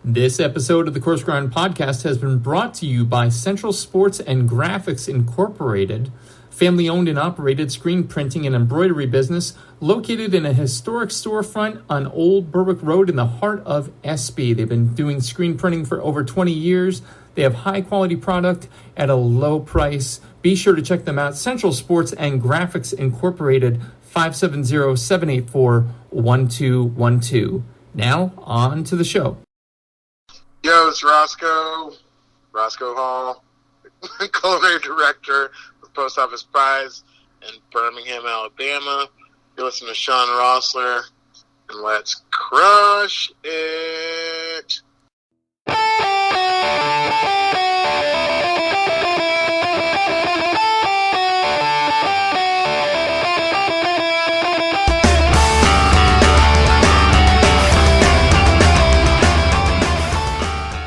This episode of the Coarse Grind Podcast has been brought to you by Central Sports and Graphics Incorporated, family-owned and operated screen printing and embroidery business located in a historic storefront on Old Berwick Road in the heart of SB. They've been doing screen printing for over 20 years. They have high-quality product at a low price. Be sure to check them out. Central Sports and Graphics Incorporated, 570-784-1212. Now, on to the show. Yo, it's Roscoe Hall, culinary director of Post Office Pies in Birmingham, Alabama. You listen to Shawn Rosler, and let's crush it.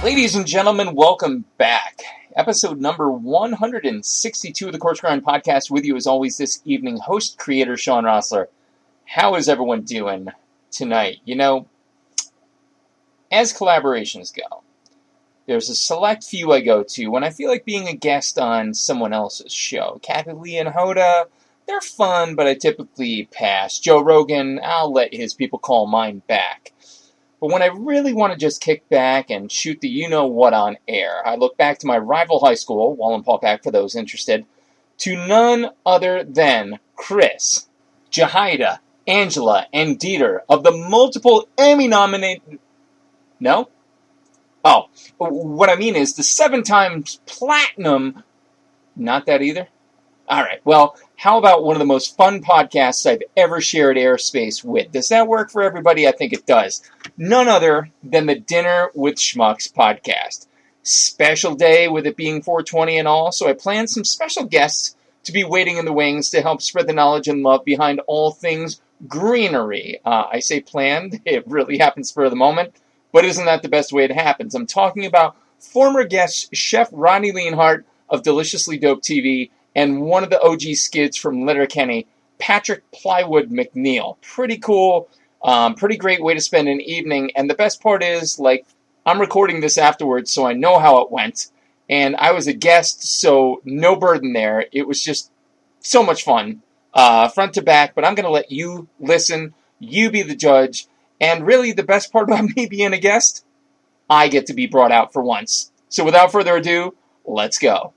Ladies and gentlemen, welcome back. Episode number 162 of the Coarse Grind Podcast. With you as always this evening, host, creator, Shawn Rosler. How is everyone doing tonight? You know, as collaborations go, there's a select few I go to when I feel like being a guest on someone else's show. Kathy and Hoda, they're fun, but I typically pass. Joe Rogan, I'll let his people call mine back. But when I really want to just kick back and shoot the you-know-what on air, I look back to my rival high school, Wallenpaupack for those interested, to none other than Chris, Jahida, Angela, and Dieter of the multiple Emmy-nominated... No? Oh, what I mean is the 7 times platinum... Not that either? All right, well, how about one of the most fun podcasts I've ever shared airspace with? Does that work for everybody? I think it does. None other than the Dinner with Schmucks podcast. Special day with it being 420 and all, so I planned some special guests to be waiting in the wings to help spread the knowledge and love behind all things greenery. I say planned, it really happens spur of the moment, but isn't that the best way it happens? I'm talking about former guest Chef Rodney Lienhart of Deliciously Dope TV, and one of the OG skids from Letterkenny, Patrick Plywood McNeil. Pretty cool, pretty great way to spend an evening. And the best part is, like, I'm recording this afterwards, so I know how it went. And I was a guest, so no burden there. It was just so much fun, front to back. But I'm going to let you listen, you be the judge. And really, the best part about me being a guest, I get to be brought out for once. So without further ado, let's go.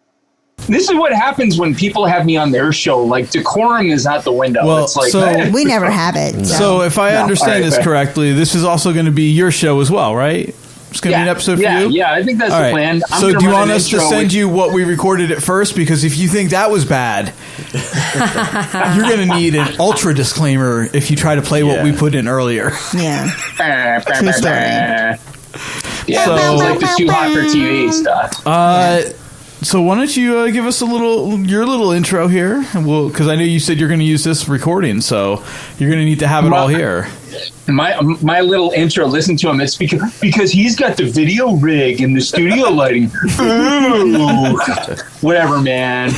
This is what happens when people have me on their show. Like, decorum is out the window. Well, it's like, so we never have it. So if I understand this correctly, this is also going to be your show as well, right? It's going to be an episode for you? Yeah, I think that's the plan. So do you want us to send you what we recorded at first? Because if you think that was bad, you're going to need an ultra disclaimer if you try to play what we put in earlier. Yeah. True story. Yeah, so, like the Too Hot for TV stuff. So why don't you give us your little intro here? Because I know you said you're going to use this recording, so you're going to need to have it all here. My little intro, listen to him. It's because he's got the video rig and the studio lighting. Ooh. Whatever, man.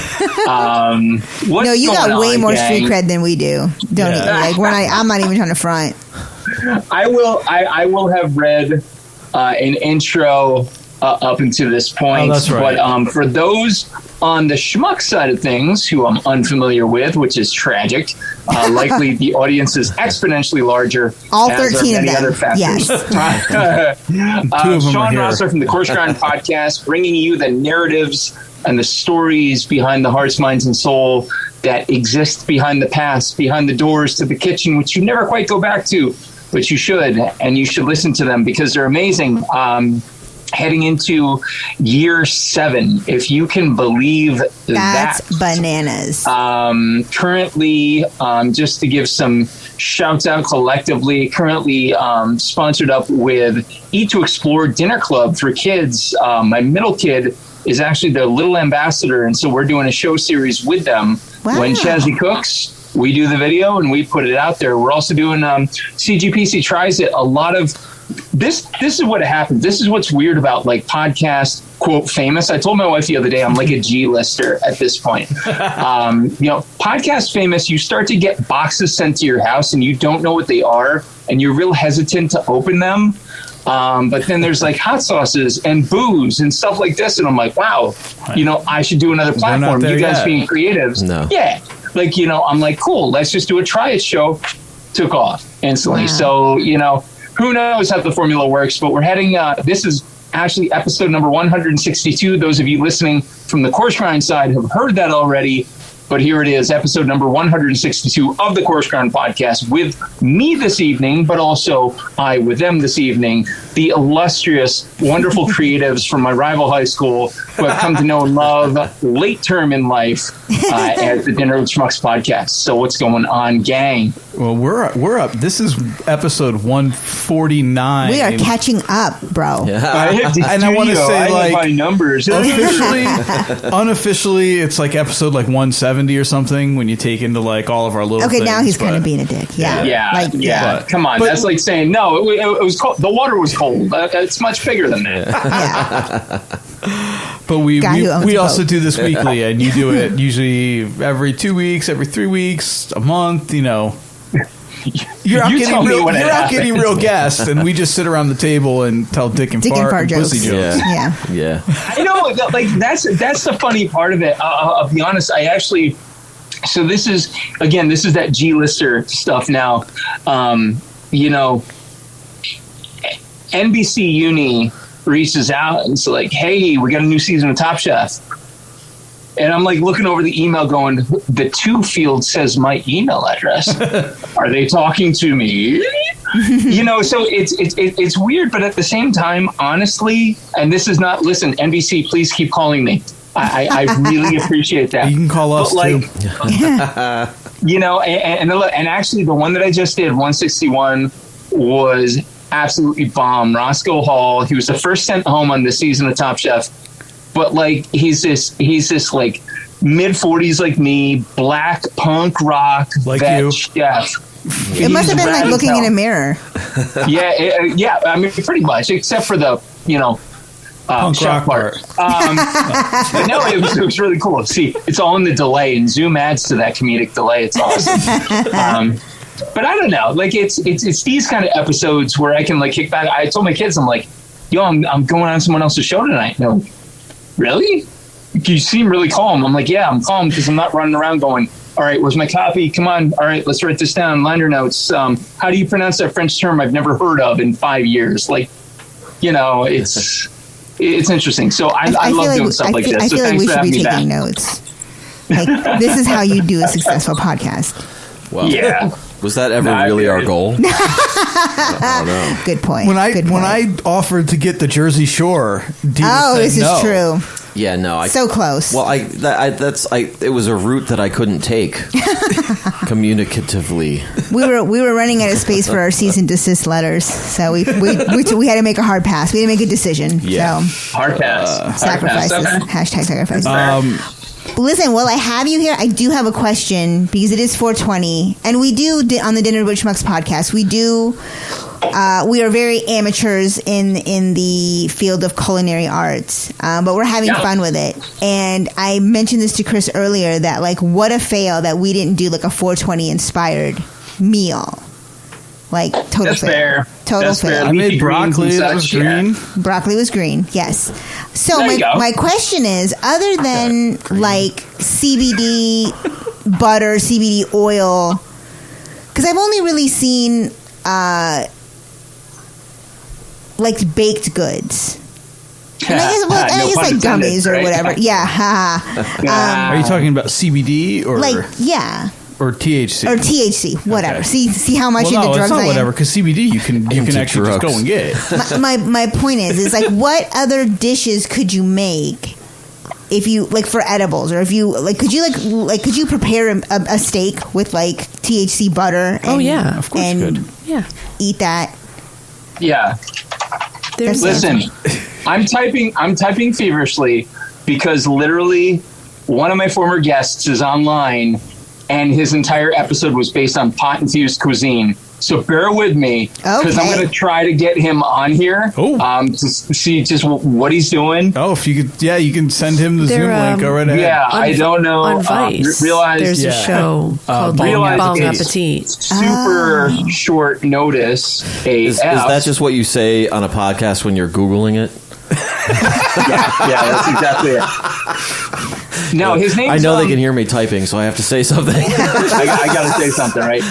No, you got way more street cred than we do. Don't even, like I'm not even trying to front. I will have read an intro up until this point. Oh, that's right. But for those on the Schmucks side of things who I'm unfamiliar with, which is tragic, likely the audience is exponentially larger. All 13 of them. Other factors. Yes. Shawn Rosler from the Coarse Grind Podcast, bringing you the narratives and the stories behind the hearts, minds, and soul that exist behind the past, behind the doors to the kitchen, which you never quite go back to, but you should, and you should listen to them because they're amazing. Heading into year 7, if you can believe that's bananas. Currently, just to give some shouts out collectively, currently sponsored up with Eat to Explore Dinner Club for kids. My middle kid is actually their little ambassador, and so we're doing a show series with them. Wow. When Chazzy cooks, we do the video and we put it out there. We're also doing CGPC Tries It. A lot of this is what happens. This is what's weird about like podcast quote famous. I told my wife the other day I'm like a G-lister at this point. Podcast famous, you start to get boxes sent to your house and you don't know what they are and you're real hesitant to open them. But then there's like hot sauces and booze and stuff like this. And I'm like, wow, I should do another platform. You guys being creatives. No. Yeah. Like, I'm like, cool, let's just do a try it show. Took off instantly. Wow. So, who knows how the formula works, but we're heading, this is actually episode number 162. Those of you listening from the Coarse Grind side have heard that already. But here it is, episode number 162 of the Coarse Grind Podcast with me this evening, but also I with them this evening, the illustrious, wonderful creatives from my rival high school who I've come to know and love late term in life at the Dinner with Schmucks podcast. So what's going on, gang? Well, we're up. This is episode 149. We are catching up, bro. And I want to say, like, my numbers. unofficially, it's like episode like 170 or something when you take into like all of our little Okay, things, now he's kind of being a dick. Yeah. But, come on. That's like saying, no, it was cold. The water was cold. It's much bigger than that. But we also boat. do this weekly, and you do it usually every 2 weeks, every 3 weeks, a month, You're out getting real guests, and we just sit around the table and tell dick and fart jokes. Pussy jokes. Yeah. Like that's the funny part of it. I'll be honest. I actually. So this is that G-lister stuff now. NBC Uni reaches out and it's like, hey, we got a new season of Top Chef. And I'm like looking over the email going, the to field says my email address. Are they talking to me? So it's weird, but at the same time, honestly, and this is not, listen, NBC, please keep calling me. I really appreciate that. You can call us too. And actually the one that I just did, 161, was absolutely bomb. Roscoe Hall, he was the first sent home on this season of Top Chef. But like he's this like mid-40s like me, black punk rock like vet you. chef. It must have been like looking in a mirror. Yeah. I mean, pretty much, except for the punk rock part. But no, it was really cool. See, it's all in the delay, and Zoom adds to that comedic delay. It's awesome. But I don't know. Like it's these kind of episodes where I can like kick back. I told my kids, I'm like, yo, I'm going on someone else's show tonight. No. Really? You seem really calm. I'm like, yeah, I'm calm because I'm not running around going, all right, where's my copy? Come on. All right, let's write this down. Liner notes. How do you pronounce that French term I've never heard of in 5 years? Like, it's interesting. So I love doing stuff like this. I So feel like we should be taking back. notes. Like, this is how you do a successful podcast. Well, yeah. Was that ever really our goal? No. Good point. When I offered to get the Jersey Shore, this is true. Yeah, no, so close. Well, it was a route that I couldn't take communicatively. We were running out of space for our cease and desist letters, so we had to make a hard pass. We had to make a decision. Yeah, so hard pass. Sacrifices. Okay. Hashtag sacrifices. Listen, while I have you here, I do have a question because it is 420, and we do on the Dinner with Schmucks podcast. We are very amateurs in the field of culinary arts, but we're having fun with it. And I mentioned this to Chris earlier that like, what a fail that we didn't do like a 420 inspired meal. Like total That's fail. fair. Total That's fail. fair. I made broccoli that was green. Broccoli was green, yes. So There you go. my question is, other than like CBD butter, CBD oil, because I've only really seen like baked goods. And I guess like gummies or whatever. Yeah. Are you talking about CBD or like or THC? Or THC, whatever. Okay. See how much into drugs it's not I am? whatever, because CBD you can actually just go and get. My point is like, what other dishes could you make if you like for edibles, or if you like, could you prepare a steak with like THC butter? And, of course and you could. Yeah, eat that. Yeah. Listen, I'm typing feverishly because literally one of my former guests is online and his entire episode was based on pot-infused cuisine. So bear with me, because I'm going to try to get him on here to see just what he's doing. Oh, if you could, you can send him the Zoom link. Go right ahead. Yeah, I don't know. On Vice, there's a show called Bong Appetit. Super short notice. Is that just what you say on a podcast when you're Googling it? yeah, that's exactly it. No, his name. I know they can hear me typing, so I have to say something. I got to say something, right?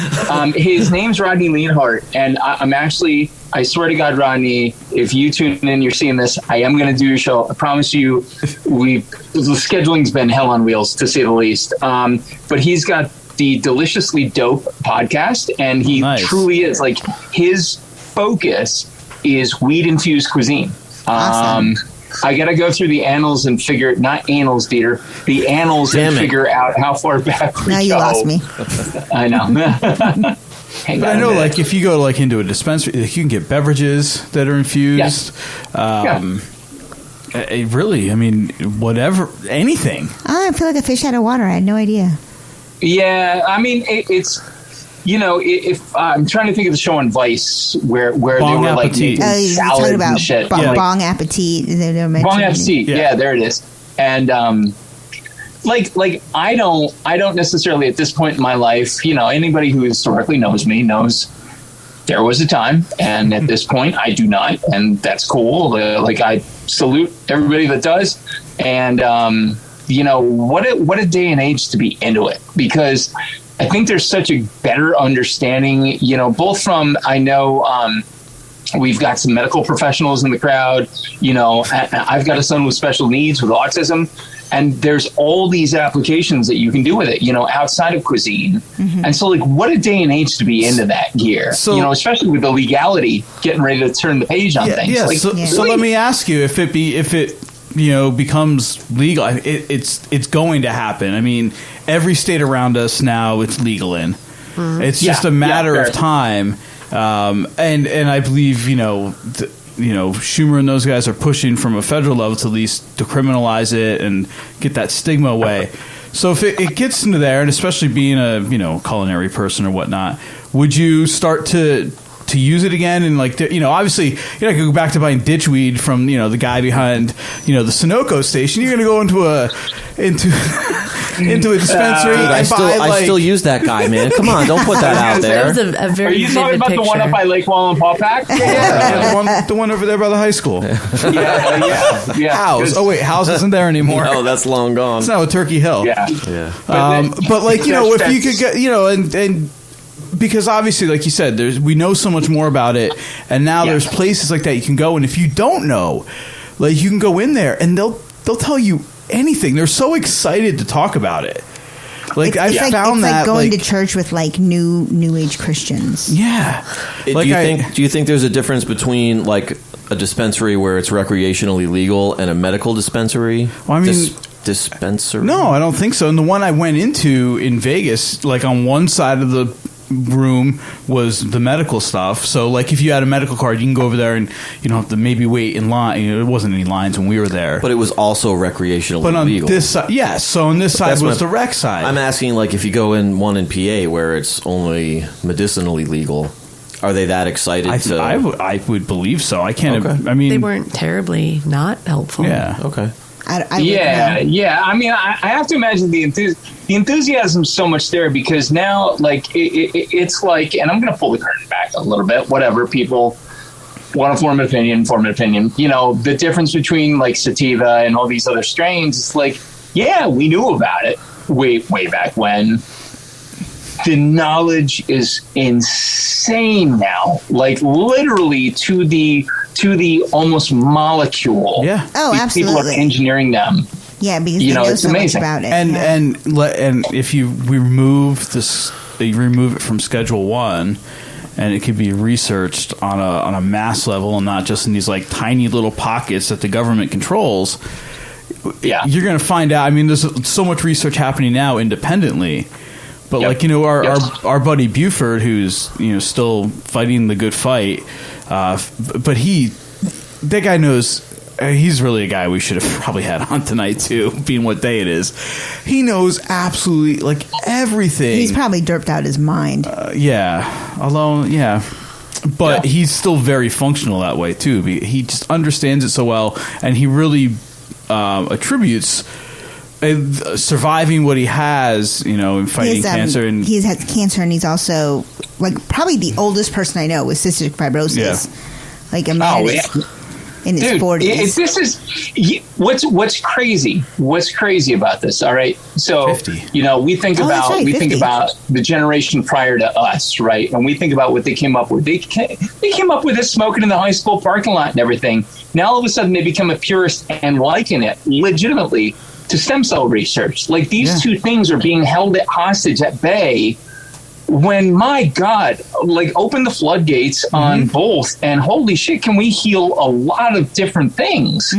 His name's Rodney Lienhart, and I'm actually, I swear to God, Rodney, if you tune in, you're seeing this, I am going to do your show. I promise you. The scheduling's been hell on wheels, to say the least. But he's got the Deliciously Dope podcast, and he truly is, like, his focus is weed-infused cuisine. Awesome. I got to go through the annals and figure, not annals, Dieter, the annals and figure out how far back we go. Now you lost me. I know. But I know, like, if you go like into a dispensary, like, you can get beverages that are infused. Really, I mean, whatever, anything. I feel like a fish out of water. I had no idea. Yeah, I mean, it's, you know, if I'm trying to think of the show on Vice where Bong they were like Appetit. making salads about and shit. Bong Appetit. Bong Appetit. Yeah, there it is. And like I don't necessarily at this point in my life, you know, anybody who historically knows me knows there was a time, and at this point I do not, and that's cool. Like, I salute everybody that does, and you know, what a day and age to be into it, because I think there's such a better understanding, you know, both from, I know we've got some medical professionals in the crowd, you know, I've got a son with special needs with autism, and there's all these applications that you can do with it, you know, outside of cuisine. Mm-hmm. And so, like, what a day and age to be into that gear, so, you know, especially with the legality, getting ready to turn the page on things. Yeah. Like, so let me ask you, if it you know, becomes legal, it's going to happen. I mean, every state around us now, it's legal in. Mm-hmm. It's just a matter of time. And I believe, you know, Schumer and those guys are pushing from a federal level to at least decriminalize it and get that stigma away. So if it gets into there, and especially being a, you know, culinary person or whatnot, would you start to use it again? And, like, you know, obviously you're not gonna go back to buying ditchweed from, you know, the guy behind, you know, the Sunoco station. You're gonna go into a dispensary. Dude, I still use that guy, man. Come on, don't put that out there. That was a very Are you talking about picture. the one up by Lake Wallenpaupack? Yeah, the one over there by the high school. Yeah. House. Oh wait, House isn't there anymore. No, that's long gone. It's now a Turkey Hill. Yeah. But like, you know, if you could get, you know, and because obviously, like you said, we know so much more about it, and now there's places like that you can go, and if you don't know, like, you can go in there and they'll tell you anything. They're so excited to talk about it. Like, I found that, like going to church with, like, new age Christians. Yeah. Do you think there's a difference between, like, a dispensary where it's recreationally legal and a medical dispensary? Well, I mean, dispensary? No, I don't think so. And the one I went into in Vegas, like, on one side of the room was the medical stuff. So, like, if you had a medical card, you can go over there and you don't have to maybe wait in line. You know, there wasn't any lines when we were there. But it was also recreationally but on legal. This side, yes. So on this side was the rec side. I'm asking, like, if you go in one in PA where it's only medicinally legal, are they that excited I would believe so. I can't. Okay. I mean, they weren't terribly not helpful. Yeah. Okay. Yeah. I mean, I have to imagine the enthusiasm's so much there, because now, like, it's like, and I'm going to pull the curtain back a little bit. Whatever, people want to form an opinion. You know, the difference between, like, sativa and all these other strains. It's like, yeah, we knew about it way back when. The knowledge is insane now, like, literally to the almost molecule. Yeah. Oh, absolutely. People are engineering them. Yeah, because you know, they know it's so amazing. much about it. And if you remove this, you remove it from Schedule 1, and it can be researched on a mass level and not just in these, like, tiny little pockets that the government controls. Yeah, you're going to find out. I mean, there's so much research happening now independently. But like, you know, our buddy Buford, who's, you know, still fighting the good fight, but that guy knows he's really a guy we should have probably had on tonight too, being what day it is. He knows absolutely like everything. He's probably derped out his mind. But he's still very functional that way too. He just understands it so well, and he really attributes surviving what he has, in fighting cancer. And he's had cancer, and he's also like probably the oldest person I know with cystic fibrosis. Yeah. Like a man in his 40s. This is what's crazy. What's crazy about this? All right, so 50. We think about the generation prior to us, right? And we think about what they came up with. They came up with this smoking in the high school parking lot and everything. Now all of a sudden they become a purist and liken it legitimately to stem cell research. Like these two things are being held hostage at bay. When, my God, like open the floodgates on both, and holy shit, can we heal a lot of different things?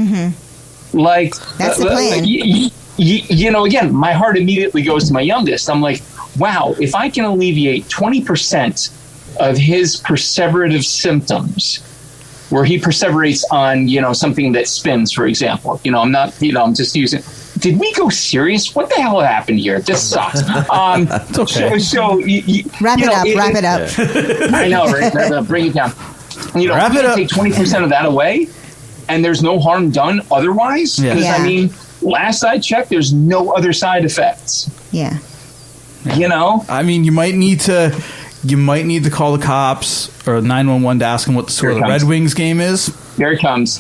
Like, that's the plan. Again, my heart immediately goes to my youngest. I'm like, wow, if I can alleviate 20% of his perseverative symptoms, where he perseverates on, something that spins, for example, I'm just using. Did we go serious? What the hell happened here? This sucks. It's okay. So wrap it up. I know, right? Bring it down. Wrap it up. Take 20% of that away, and there's no harm done otherwise. Because I mean, last I checked, there's no other side effects. Yeah. I mean, you might need to call the cops or 911 to ask them what the score of the Red Wings game is. Here it comes.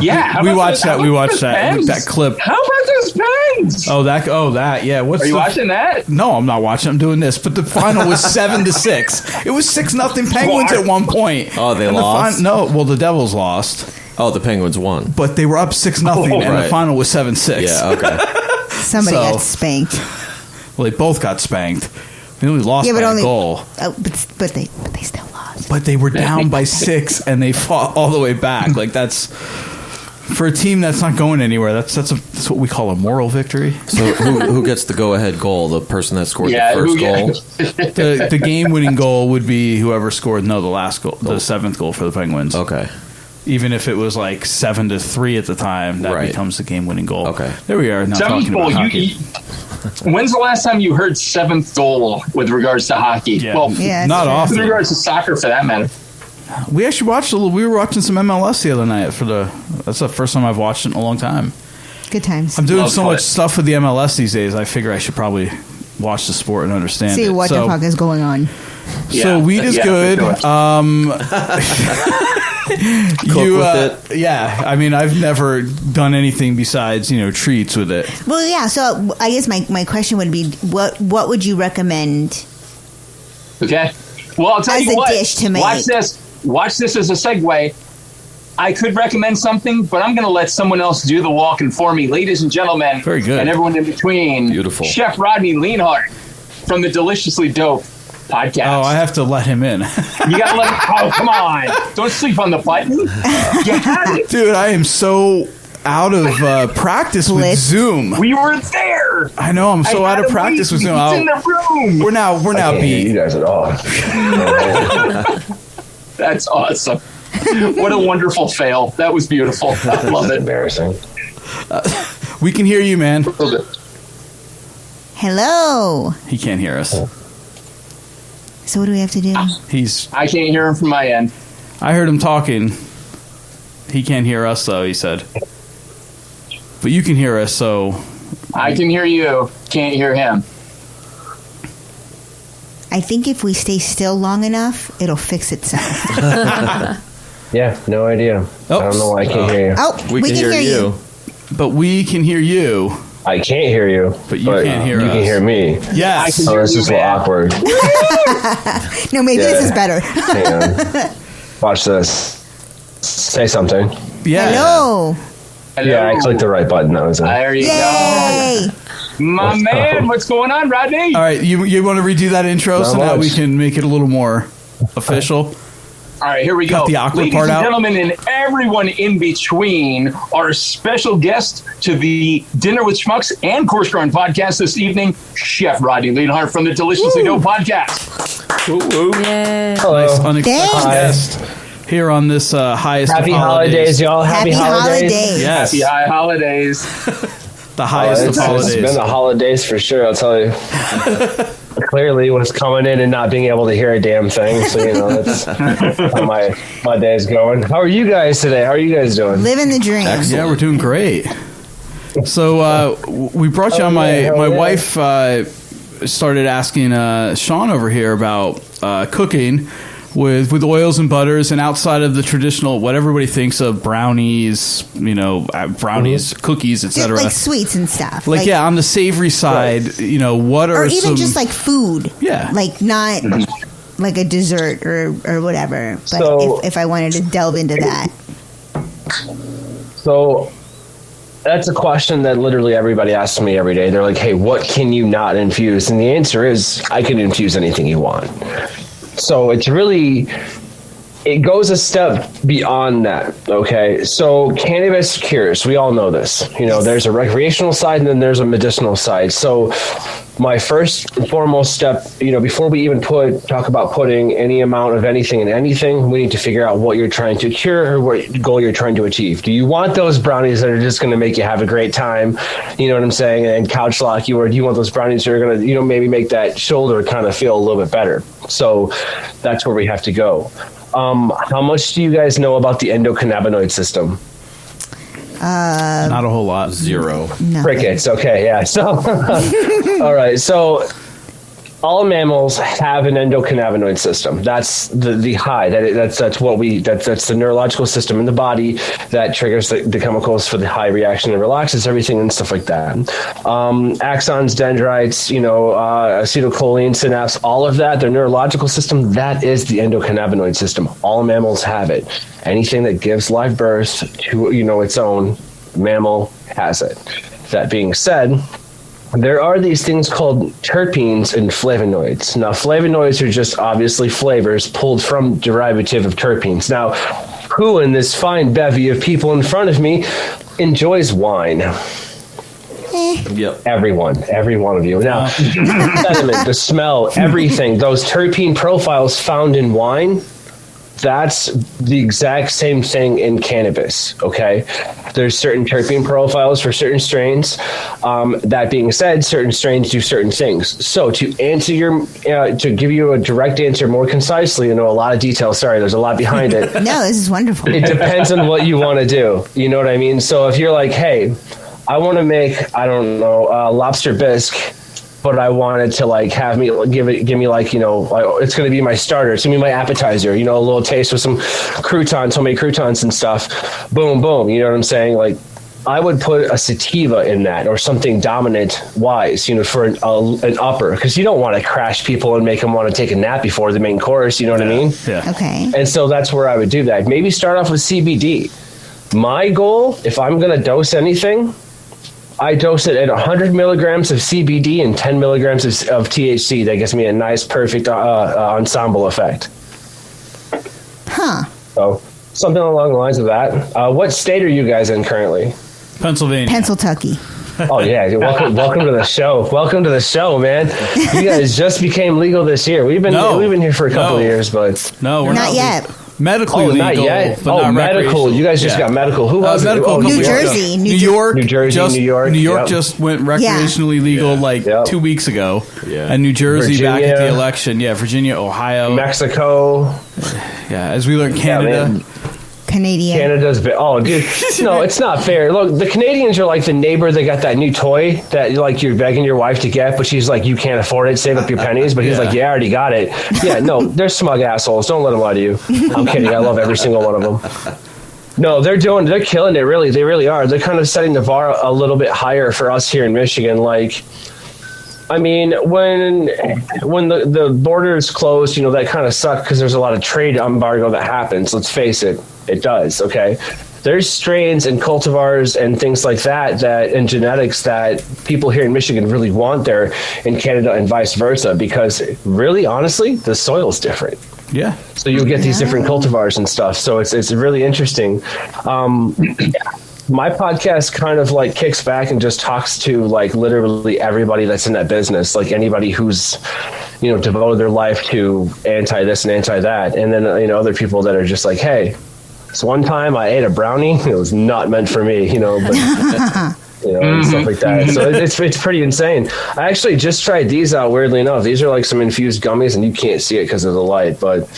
Yeah. We watched that clip. How about those pens? Oh, that. Yeah. Are you watching that? No, I'm not watching. I'm doing this. But the final was 7-6. It was 6-0 Penguins at one point. Oh, they lost? The Devils lost. Oh, the Penguins won. But they were up 6-0, and the final was 7-6. Yeah, okay. Somebody got spanked. Well, they both got spanked. They only lost by a goal. But they still lost. But they were down by 6, and they fought all the way back. Like, that's... For a team that's not going anywhere, that's what we call a moral victory. So who gets the go-ahead goal? The person that scored the first goal? The game-winning goal would be whoever scored the last goal, the 7th goal for the Penguins. Okay. Even if it was like 7-3 at the time, that becomes the game-winning goal. Okay. There we are. Now talking about hockey. When's the last time you heard 7th goal with regards to hockey? Yeah. Not often. With regards to soccer, for that matter. We actually we were watching some MLS the other night that's the first time I've watched it in a long time. Good times. I'm doing so much stuff with the MLS these days. I figure I should probably watch the sport and understand See what the fuck is going on. So weed is good. With it. Yeah, I mean, I've never done anything besides treats with it. Well, yeah. So I guess my question would be, what would you recommend? Okay. Well, I'll tell you what. As a dish to make. Watch this as a segue. I could recommend something, but I'm going to let someone else do the walking for me. Ladies and gentlemen, very good, and everyone in between. Beautiful. Chef Rodney Lienhart from the Deliciously Dope podcast. Oh, I have to let him in. You got to let him. Oh, come on. Don't sleep on the button. You had it. Dude, I am so out of practice with Zoom. We were there. I know. I'm so out of practice with Zoom. He's in the room. We're now beat. You guys at all? That's awesome. What a wonderful fail. That was beautiful. I love it. Embarrassing. We can hear you, man. Hello. He can't hear us. So what do we have to do? I can't hear him from my end. I heard him talking. He can't hear us, though, he said. But you can hear us, so... I can hear you. Can't hear him. I think if we stay still long enough, it'll fix itself. Yeah, no idea. I don't know why I can't hear you. Oh, we can hear you. But we can hear you. I can't hear you. But you can't hear us. You can hear me. Yes. Oh, this is a little awkward. No, maybe this is better. Hang on. Watch this. Say something. Yeah. Hello. Yeah, I clicked the right button. That was it. There you go. My man, what's going on, Rodney? All right, you want to redo that intro so that we can make it a little more official? All right, here we go. Cut the awkward Ladies part and out. gentlemen, and everyone in between, our special guest to the Dinner with Schmucks and Coarse Grind Podcast this evening, Chef Rodney Lienhart from the Deliciously Dope Podcast. Yay. Hello. Nice unexpected guest. here on this highest Happy of holidays, y'all. Happy holidays. Yes. Happy high holidays. The highest of holidays. It's been the holidays for sure, I'll tell you. Clearly was coming in and not being able to hear a damn thing. So, that's how my day's going. How are you guys today? How are you guys doing? Living the dream. Excellent. Yeah, we're doing great. So we brought you on. My wife started asking Shawn over here about cooking with oils and butters, and outside of the traditional what everybody thinks of brownies, cookies, etc. Like sweets and stuff. Like on the savory side, what are or even some, just like food. Yeah, like not like a dessert or whatever. But So- if I wanted to delve into that, So that's a question that literally everybody asks me every day. They're like, hey, what can you not infuse? And the answer is I can infuse anything you want. So it goes a step beyond that. Okay. So cannabis cures, we all know this, there's a recreational side and then there's a medicinal side. So my first and foremost step, before we even talk about putting any amount of anything in anything, we need to figure out what you're trying to cure or what goal you're trying to achieve. Do you want those brownies that are just going to make you have a great time? You know what I'm saying? And couch lock you, or do you want those brownies that are going to, maybe make that shoulder kind of feel a little bit better? So that's where we have to go. How much do you guys know about the endocannabinoid system? not a whole lot. Zero. no. Crickets. Okay, yeah. So, all right. So, all mammals have an endocannabinoid system. That's the high. That's the neurological system in the body that triggers the chemicals for the high reaction and relaxes everything and stuff like that. Axons, dendrites, acetylcholine, synapse, all of that, their neurological system, that is the endocannabinoid system. All mammals have it. Anything that gives live birth to its own mammal has it. That being said, there are these things called terpenes and flavonoids. Now, flavonoids are just obviously flavors pulled from derivative of terpenes. Now, who in this fine bevy of people in front of me enjoys wine? Yep. Every one of you. Now, the sediment, the smell, everything, those terpene profiles found in wine, that's the exact same thing in cannabis, okay? There's certain terpene profiles for certain strains. That being said, certain strains do certain things. So to answer to give you a direct answer more concisely, a lot of details, sorry, there's a lot behind it. No, this is wonderful. It depends on what you want to do. You know what I mean? So if you're like, hey, I want to make, lobster bisque, but I wanted to give me it's going to be my starter. It's going to be my appetizer, a little taste with some croutons, homemade croutons and stuff. Boom, boom. You know what I'm saying? I would put a sativa in that or something dominant wise, for an upper, because you don't want to crash people and make them want to take a nap before the main course. You know what I mean? Yeah. Okay. And so that's where I would do that. Maybe start off with CBD. My goal, if I'm going to dose anything, I dose it at 100 milligrams of CBD and 10 milligrams of THC. That gives me a nice, perfect ensemble effect. Huh. So something along the lines of that. What state are you guys in currently? Pennsylvania. Pennsylvania. Oh, yeah. Welcome to the show. Welcome to the show, man. You guys just became legal this year. We've been here for a couple of years, but... No, we're not yet. Medically legal, not yet. But not medical. You guys just got medical. Who was medical? it? New Jersey. New York. New York. New York Yep. just went recreationally legal 2 weeks ago. Yeah. And New Jersey Virginia. back at the election. Yeah, Virginia, Ohio. Mexico. Yeah, as we learned, Canada. Canadian. Canada's been, dude, no, it's not fair. Look, the Canadians are like the neighbor that got that new toy that you're begging your wife to get, but she's like, you can't afford it, save up your pennies. But he's like, yeah, I already got it. Yeah, no, they're smug assholes. Don't let them lie to you. I'm kidding. I love every single one of them. No, they're killing it. Really, they really are. They're kind of setting the bar a little bit higher for us here in Michigan. I mean, when the border is closed, that kind of sucks because there's a lot of trade embargo that happens. Let's face it, it does. Okay, there's strains and cultivars and things like that and genetics that people here in Michigan really want there in Canada and vice versa, because really, honestly, the soil's different. Yeah. So you'll get these different cultivars and stuff. So it's really interesting. my podcast kind of like kicks back and just talks to like literally everybody that's in that business, like anybody who's, you know, devoted their life to anti this and anti that. And then, you know, other people that are just like, hey, so one time I ate a brownie. It was not meant for me, you know, but you know, and stuff like that. So it's pretty insane. I actually just tried these out, weirdly enough. These are like some infused gummies, and you can't see it because of the light, but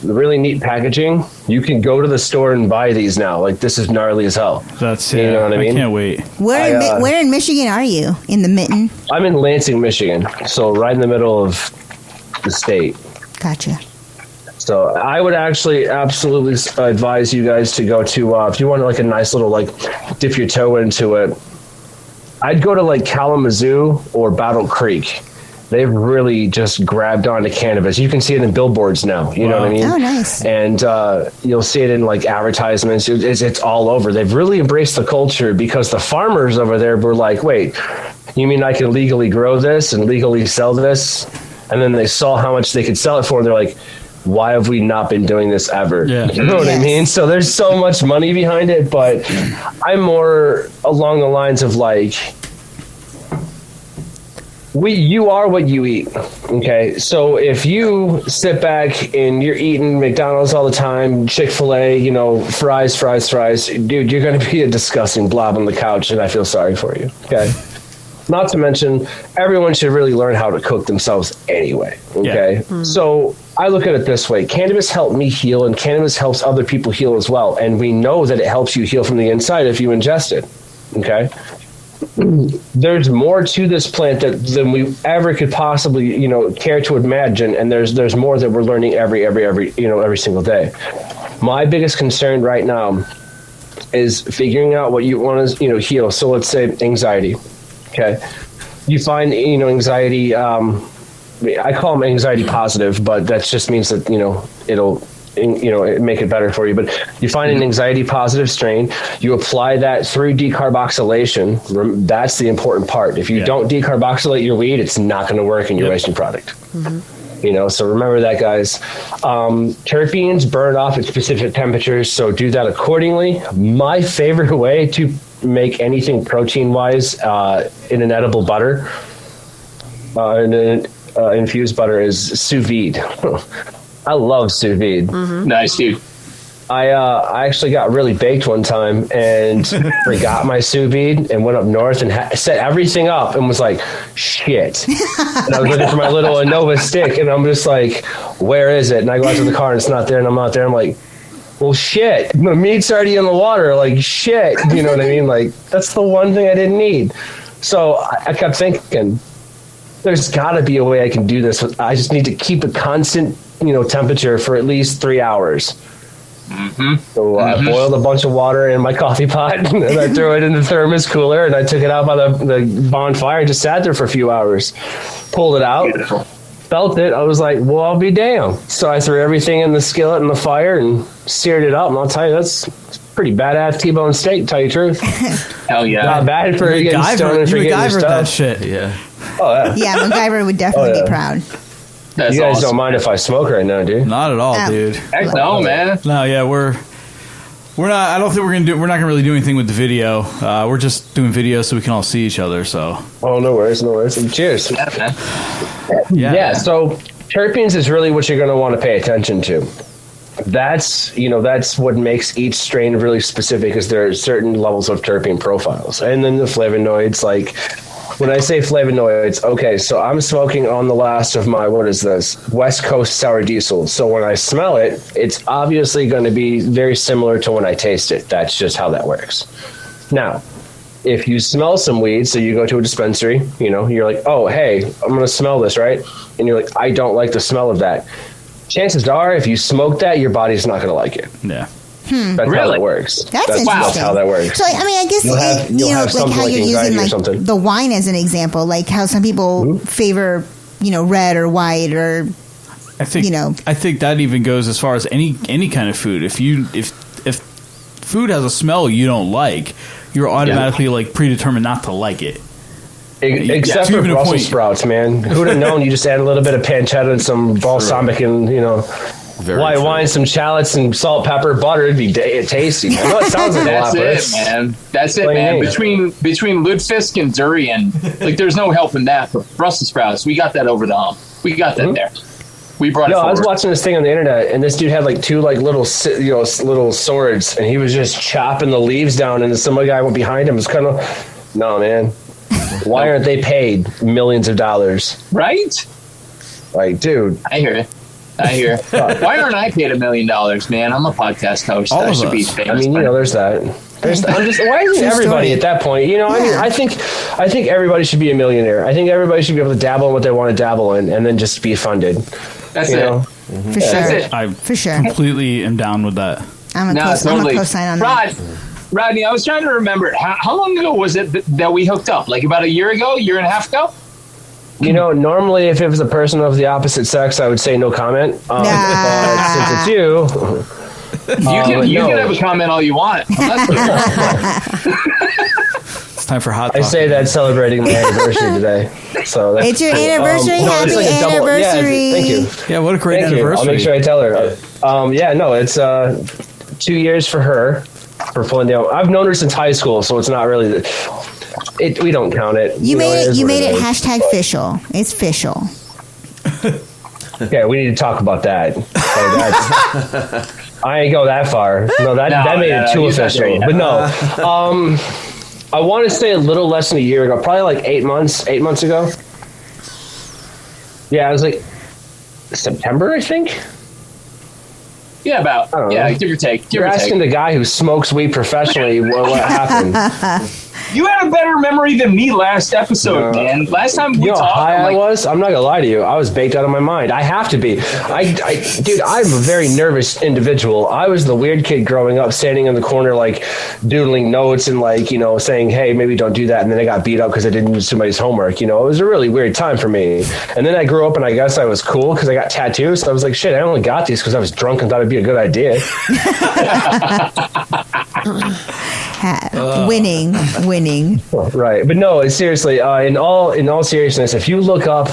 really neat packaging. You can go to the store and buy these now. Like, this is gnarly as hell. That's you know what I mean? I can't wait. Where in Michigan are you? In the Mitten? I'm in Lansing, Michigan, so right in the middle of the state. Gotcha. So I would actually absolutely advise you guys to go to, if you want like a nice little, like, dip your toe into it, I'd go to like Kalamazoo or Battle Creek. They've really just grabbed onto cannabis. You can see it in billboards now. You know what I mean? Oh, nice. And you'll see it in like advertisements. It's all over. They've really embraced the culture because the farmers over there were like, wait, you mean I can legally grow this and legally sell this? And then they saw how much they could sell it for. And they're like, why have we not been doing this ever? Yeah. You know what I mean? So there's so much money behind it, but I'm more along the lines of like, you are what you eat. Okay. So if you sit back and you're eating McDonald's all the time, Chick-fil-A, you know, fries, dude, you're going to be a disgusting blob on the couch, and I feel sorry for you. Okay. Not to mention, everyone should really learn how to cook themselves anyway. Okay. Yeah. So I look at it this way. Cannabis helped me heal, and cannabis helps other people heal as well. And we know that it helps you heal from the inside if you ingest it. Okay. There's more to this plant than we ever could possibly, you know, care to imagine. And there's more that we're learning every single day. My biggest concern right now is figuring out what you want to, you know, heal. So let's say anxiety. Okay. You find, you know, anxiety, I call them anxiety positive, but that just means that, you know, it'll, you know, make it better for you. But you find an anxiety positive strain, you apply that through decarboxylation. That's the important part. If you don't decarboxylate your weed, it's not going to work and you're wasting product. You know, so remember that, guys. Terpenes burn off at specific temperatures, so do that accordingly. My favorite way to make anything protein-wise in an edible butter, infused butter, is sous vide. I love sous vide. Nice, dude. I actually got really baked one time and forgot my sous vide and went up north and set everything up and was like, shit. And I was looking for my little Innova stick, and I'm just like, where is it? And I go out to the car and it's not there, and I'm not there. I'm like, well, shit, the meat's already in the water. Like, shit. You know what I mean? Like, that's the one thing I didn't need. So I kept thinking, there's got to be a way I can do this. I just need to keep a constant, you know, temperature for at least 3 hours. So I boiled a bunch of water in my coffee pot, and I threw it in the thermos cooler, and I took it out by the bonfire and just sat there for a few hours. Pulled it out. Beautiful. Felt it. I was like, well, I'll be damned. So I threw everything in the skillet and the fire and seared it up. And I'll tell you, that's pretty badass T-bone steak, to tell you the truth. Hell yeah. Not bad for getting stoned and forgetting your stuff. That shit. Yeah. Oh, yeah. Yeah, MacGyver would definitely be proud. That's you guys awesome. don't mind if I smoke right now, dude? Not at all, dude. Heck no, man. No, yeah, we're not. I don't think we're not gonna really do anything with the video. We're just doing video so we can all see each other. So. Oh, no worries. Cheers. Yeah. So terpenes is really what you're going to want to pay attention to. That's what makes each strain really specific, is there are certain levels of terpene profiles. And then the flavonoids, like when I say flavonoids, okay, so I'm smoking on the last of my, what is this? West Coast Sour Diesel. So when I smell it, it's obviously going to be very similar to when I taste it. That's just how that works. Now, if you smell some weed, so you go to a dispensary, you know, you're like, oh, hey, I'm going to smell this, right? And you're like, I don't like the smell of that. Chances are, if you smoke that, your body's not going to like it. Yeah. That's how that works. That's interesting. That's how that works. So, I mean, I guess, you'll have like how like you're using like the wine as an example, like how some people favor, you know, red or white, or, I think that even goes as far as any kind of food. If food has a smell you don't like, you're automatically like predetermined not to like it. Except for Brussels sprouts, man. Who'd have known? You just add a little bit of pancetta and some balsamic, and you know, White wine, some shallots, and salt, pepper, butter. It'd be tasty. I know it sounds like a lot, That's it, man. That's it, man. Between lutefisk and durian, like there's no helping that. But Brussels sprouts, we got that over the hump. We got that there. We brought it forward. I was watching this thing on the internet, and this dude had like two like little swords, and he was just chopping the leaves down, and some guy went behind him. It was kind of, no, man. Why aren't they paid millions of dollars? Right? Like, dude. I hear it. Why aren't I paid $1 million, man? I'm a podcast host. I should be famous. I mean, there's that. Why isn't everybody at that point? I mean, I think everybody should be a millionaire. I think everybody should be able to dabble in what they want to dabble in, and then just be funded. That's it. Mm-hmm. For sure. I completely am down with that. I'm a co-sign on that. Rodney, I was trying to remember, how long ago was it that we hooked up? Like about a year and a half ago? Normally if it was a person of the opposite sex, I would say no comment. But since it's you... You can have a comment all you want. It's time for hot talk. I say that celebrating my anniversary today. So that's it's your anniversary. Happy anniversary. Thank you. Yeah, what a great anniversary. I'll make sure I tell her. It's 2 years for her for pulling down. I've known her since high school, so it's not really we don't count it. You made it hashtag official. It's official. Okay, we need to talk about that. I ain't go that far. No, that made it too official. But no, I want to say a little less than a year ago, probably like 8 months ago. Yeah, it was like September, I think. Yeah, give or take. You're asking the guy who smokes weed professionally what happened. You had a better memory than me last episode, man. Last time we talked, I was. I'm not gonna lie to you. I was baked out of my mind. I have to be. Dude, I'm a very nervous individual. I was the weird kid growing up, standing in the corner, like doodling notes and saying, "Hey, maybe don't do that." And then I got beat up because I didn't do somebody's homework. It was a really weird time for me. And then I grew up, and I guess I was cool because I got tattoos. So I was like, "Shit, I only got these because I was drunk and thought it'd be a good idea." Winning. Right, but no, seriously. In all seriousness, if you look up,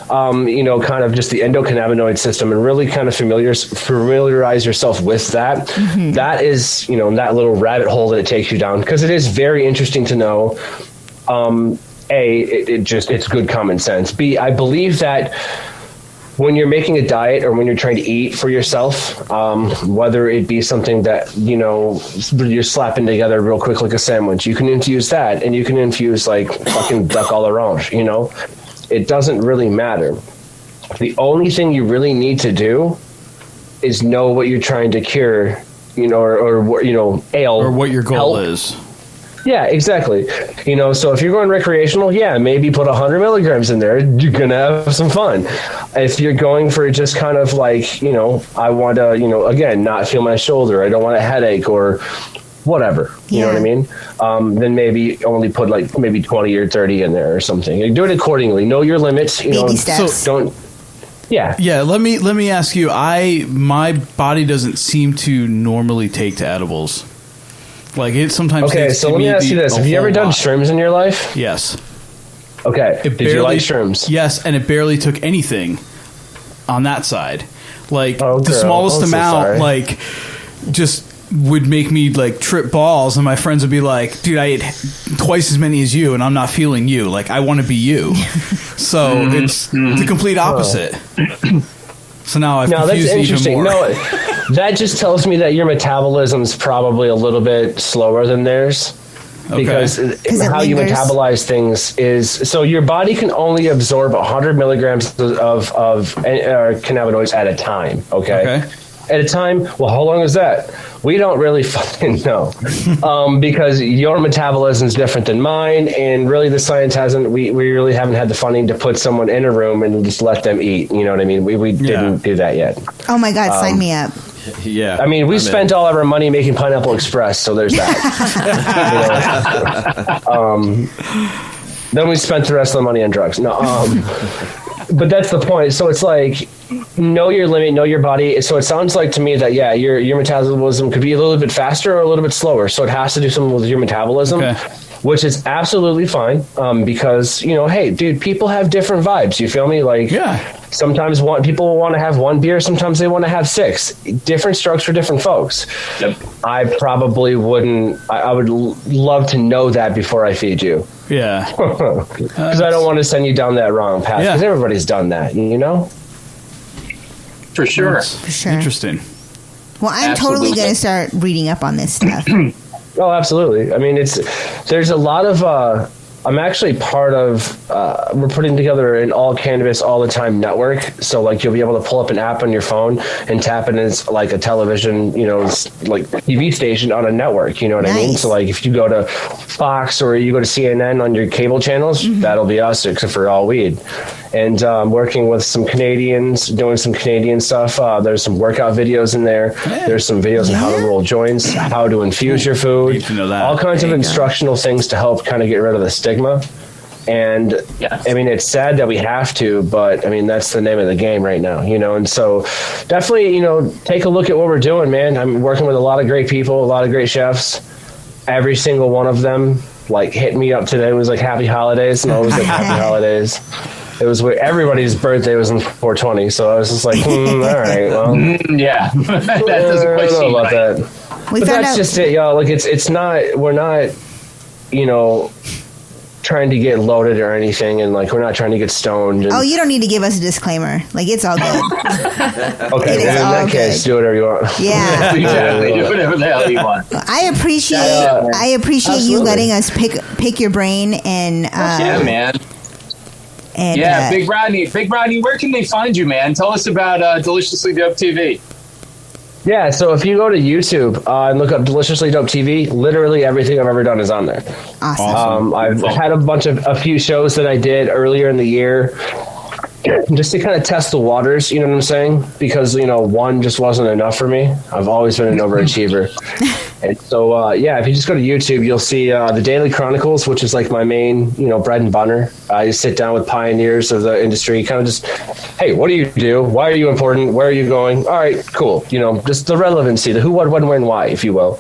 kind of just the endocannabinoid system and really kind of familiarize yourself with that, that is, that little rabbit hole that it takes you down, because it is very interesting to know. It's good common sense. B, I believe that when you're making a diet or when you're trying to eat for yourself, whether it be something that, you're slapping together real quick like a sandwich, you can infuse that, and you can infuse like fucking duck à l'orange, It doesn't really matter. The only thing you really need to do is know what you're trying to cure, or ale. Or what your goal is. Yeah, exactly. So if you're going recreational, maybe put 100 milligrams in there. You're going to have some fun. If you're going for just kind of like, I want to, again, not feel my shoulder. I don't want a headache or whatever. You know what I mean? Then maybe only put like maybe 20 or 30 in there or something. Do it accordingly. Know your limits. Baby steps. So don't. Yeah. Yeah. Let me ask you. My body doesn't seem to normally take to edibles. Like it sometimes. Okay, so let me ask you this: have you ever done shrooms in your life? Yes. Okay. Did you like shrooms? Yes, and it barely took anything on that side. Like the smallest amount, like just would make me like trip balls, and my friends would be like, "Dude, I ate twice as many as you, and I'm not feeling you. Like I want to be you." So it's the complete opposite. So now I've confused it even more. No, that just tells me that your metabolism's probably a little bit slower than theirs. Because how you metabolize things is, so your body can only absorb 100 milligrams of cannabinoids at a time. Okay. At a time. Well, how long is that? We don't really fucking know, because your metabolism is different than mine, and really the science hasn't. We really haven't had the funding to put someone in a room and just let them eat. You know what I mean? We didn't do that yet. Oh my God, sign me up. Yeah. I mean, we spent all of our money making Pineapple Express, so there's that. Then we spent the rest of the money on drugs. No, but that's the point. So it's like, know your limit, know your body. So it sounds like to me that, your metabolism could be a little bit faster or a little bit slower. So it has to do something with your metabolism. which is absolutely fine. Because, you know, hey, dude, people have different vibes. You feel me? Like, sometimes people want to have one beer. Sometimes they want to have 6. Different strokes for different folks. Yep. I probably wouldn't. I would love to know that before I feed you. Yeah. Because I don't want to send you down that wrong path. Because everybody's done that, you know? For sure. For sure. Interesting. Well, I'm totally going to start reading up on this stuff. Oh, absolutely. I mean, there's a lot of, I'm actually part of, we're putting together an all cannabis all the time network. So like you'll be able to pull up an app on your phone and tap it as like a television, you know, like TV station on a network, you know what I mean? So like if you go to Fox or you go to CNN on your cable channels, that'll be us, except for all weed. And working with some Canadians, doing some Canadian stuff. There's some workout videos in there. There's some videos on how to roll joints, how to infuse your food, all kinds of instructional things to help kind of get rid of the stigma. And I mean, it's sad that we have to, but I mean, that's the name of the game right now, you know? And so definitely, you know, take a look at what we're doing, man. I'm working with a lot of great people, a lot of great chefs. Every single one of them, like, hit me up today. It was like, happy holidays. And I was like, happy holidays. It was everybody's birthday was in 420, so I was just like, all right, well, yeah, that doesn't quite seem about right. that. But that's just it, y'all. Like, it's not. We're not, you know, trying to get loaded or anything, and like we're not trying to get stoned. And, you don't need to give us a disclaimer. Like, it's all good. Okay, well, in that case, do whatever you want. Yeah, do whatever the hell you want. I appreciate you letting us pick your brain and yeah, man. And, Big Rodney, where can they find you, man? Tell us about Deliciously Dope TV. Yeah, so if you go to YouTube and look up Deliciously Dope TV, literally everything I've ever done is on there. Awesome. I've had a few shows that I did earlier in the year just to kind of test the waters, you know what I'm saying? Because, you know, one just wasn't enough for me. I've always been an overachiever. And so, if you just go to YouTube, you'll see the Daily Chronicles, which is like my main, you know, bread and butter. I sit down with pioneers of the industry, kind of just, hey, what do you do? Why are you important? Where are you going? All right, cool. You know, just the relevancy, the who, what, when, where, and why, if you will.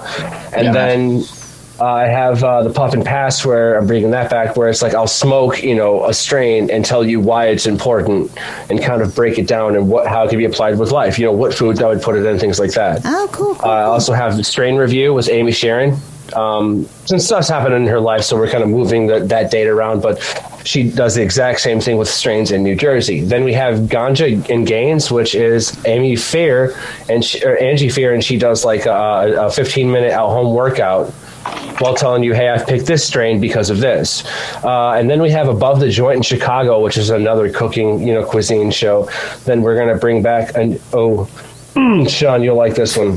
And then I have the Puff and Pass, where I'm bringing that back, where it's like I'll smoke, you know, a strain and tell you why it's important and kind of break it down and how it can be applied with life. You know, what foods I would put it in, things like that. Oh, cool. I also have the strain review with Amy Sharon. Some stuff's happened in her life, so we're kind of moving that data around, but she does the exact same thing with strains in New Jersey. Then we have Ganja and Gains, which is Angie Fear, and she does like a 15-minute at-home workout while telling you, hey, I've picked this strain because of this. And then we have Above the Joint in Chicago, which is another cooking, you know, cuisine show. Then we're going to bring back Shawn, you'll like this one.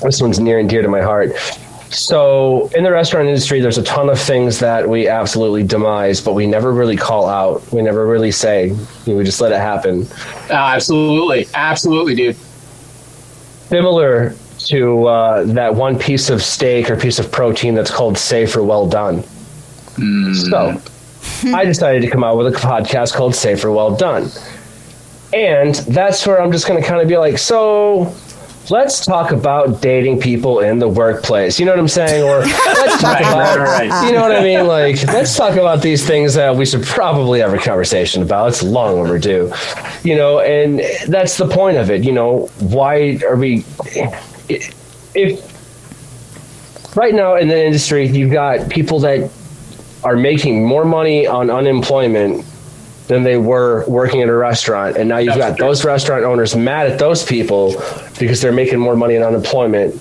This one's near and dear to my heart. So in the restaurant industry, there's a ton of things that we absolutely demise, but we never really call out. We never really say. We just let it happen. Absolutely. Absolutely, dude. Similar to that one piece of steak or piece of protein that's called Safe or Well Done. So I decided to come out with a podcast called Safe or Well Done. And that's where I'm just going to kind of be like, so let's talk about dating people in the workplace. You know what I'm saying? Or let's talk about, you know what I mean? Like, let's talk about these things that we should probably have a conversation about. It's long overdue, you know, and that's the point of it. You know, why are we, if right now in the industry, you've got people that are making more money on unemployment than they were working at a restaurant. And now you've got those restaurant owners mad at those people because they're making more money in unemployment,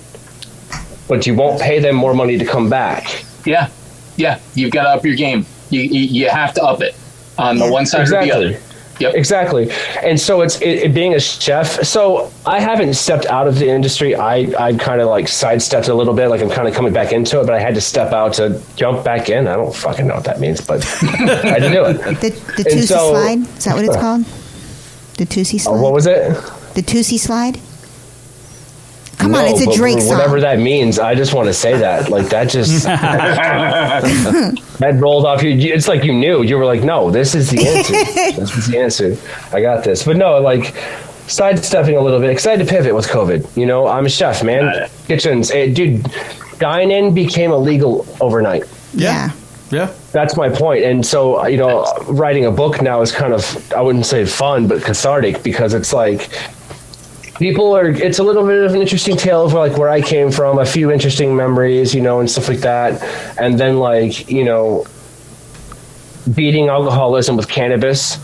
but you won't pay them more money to come back. Yeah. You've got to up your game. You have to up it on the one side or the other. Yep. Exactly. And so it's being a chef. So I haven't stepped out of the industry. I kind of like sidestepped a little bit. Like I'm kind of coming back into it, but I had to step out to jump back in. I don't fucking know what that means, but I had to do it. The Tusi slide? Is that what it's called? The Tusi slide? What was it? The Tusi slide? Come on, it's a Drake song. Whatever that means, I just want to say that. Like, that just... that rolled off you. It's like you knew. You were like, no, this is the answer. This is the answer. I got this. But no, like, sidestepping a little bit. Excited to pivot with COVID. You know, I'm a chef, man. Kitchens. Dude, dine-in became illegal overnight. Yeah. Yeah. That's my point. And so, writing a book now is kind of, I wouldn't say fun, but cathartic, because it's like it's a little bit of an interesting tale of like where I came from, a few interesting memories, and stuff like that. And then beating alcoholism with cannabis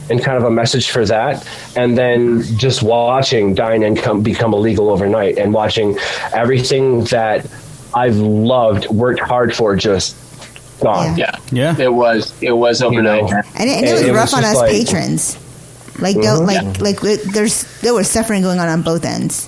and kind of a message for that. And then just watching dine and become illegal overnight, and watching everything that I've loved, worked hard for, just gone. Yeah. It was overnight. And it was rough on us patrons. Like, there was suffering going on both ends.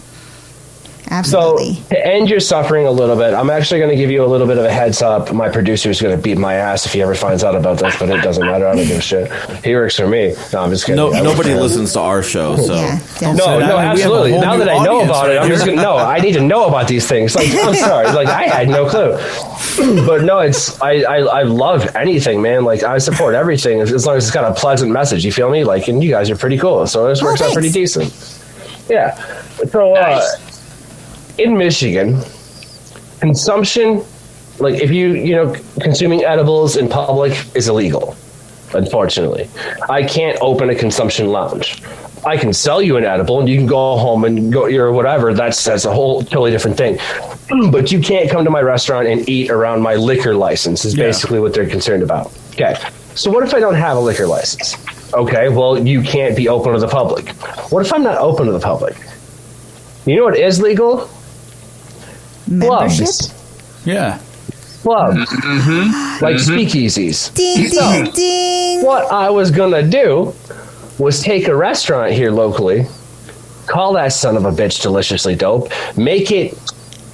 Absolutely. So to end your suffering a little bit, I'm actually going to give you a little bit of a heads up. My producer is going to beat my ass if he ever finds out about this, but it doesn't matter. I don't give a shit. He works for me. No, I'm just kidding. Nobody listens to our show, so. No, absolutely. Now that I know about it, I'm just going to know. I need to know about these things. Like, I'm sorry. Like, I had no clue. But no, I love anything, man. Like, I support everything as long as it's got a pleasant message. You feel me? Like, and you guys are pretty cool. So this works out pretty decent. Yeah. So, in Michigan, consumption, like if consuming edibles in public is illegal, unfortunately. I can't open a consumption lounge. I can sell you an edible and you can go home and go or whatever. That's a whole totally different thing. But you can't come to my restaurant and eat around my liquor license is basically what they're concerned about. Okay. So what if I don't have a liquor license? Okay, well, you can't be open to the public. What if I'm not open to the public? You know what is legal? Membership? Clubs. Yeah. Clubs. Like speakeasies. Ding, ding, ding. What I was going to do was take a restaurant here locally, call that son of a bitch Deliciously Dope, make it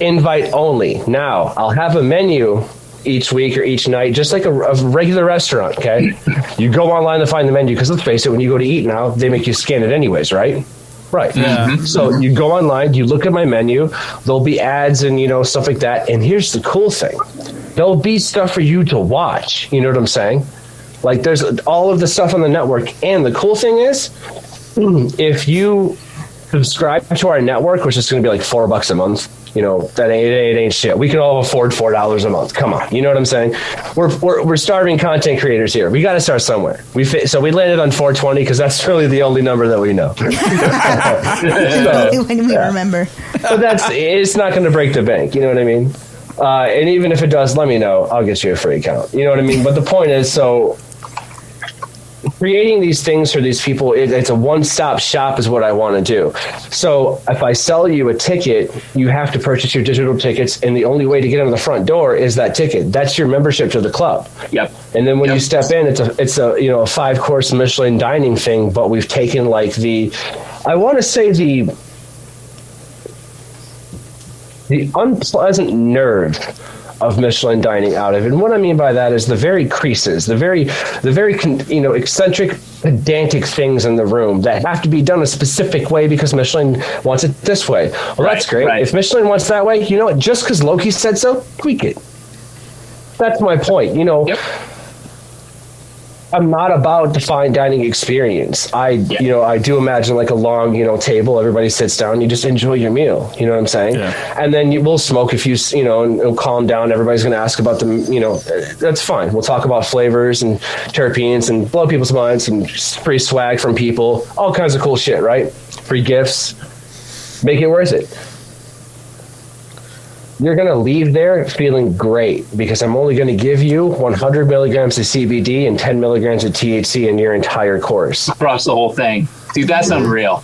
invite only. Now, I'll have a menu each week or each night, just like a regular restaurant, okay? You go online to find the menu, because let's face it, when you go to eat now, they make you scan it anyways, right? Right. Yeah. So you go online, you look at my menu, there'll be ads and, stuff like that. And here's the cool thing. There'll be stuff for you to watch. You know what I'm saying? Like there's all of the stuff on the network. And the cool thing is, if you subscribe to our network, which is going to be like $4 a month, that ain't shit. We can all afford $4 a month. Come on. You know what I'm saying? We're starving content creators here. We got to start somewhere. So we landed on 420 because that's really the only number that we know. When we remember. But it's not going to break the bank. You know what I mean? And even if it does, let me know. I'll get you a free account. You know what I mean? But the point is, so creating these things for these people, it's a one-stop shop is what I want to do. So if I sell you a ticket, you have to purchase your digital tickets, and the only way to get into the front door is that ticket. That's your membership to the club. Yep. And then when you step in, it's a 5-course Michelin dining thing, but we've taken like the unpleasant nerve of Michelin dining out of it. And what I mean by that is the very creases, the very eccentric, pedantic things in the room that have to be done a specific way because Michelin wants it this way. Well, that's great. Right. If Michelin wants that way, you know what? Just because Loki said so, tweak it. That's my point. Yep. I'm not about the fine dining experience. I do imagine like a long, table. Everybody sits down. You just enjoy your meal. You know what I'm saying? Yeah. And then we'll smoke a few, and it'll calm down. Everybody's going to ask about that's fine. We'll talk about flavors and terpenes and blow people's minds and free swag from people. All kinds of cool shit, right? Free gifts. Make it worth it. You're going to leave there feeling great because I'm only going to give you 100 milligrams of CBD and 10 milligrams of THC in your entire course. Across the whole thing. Dude, that's unreal.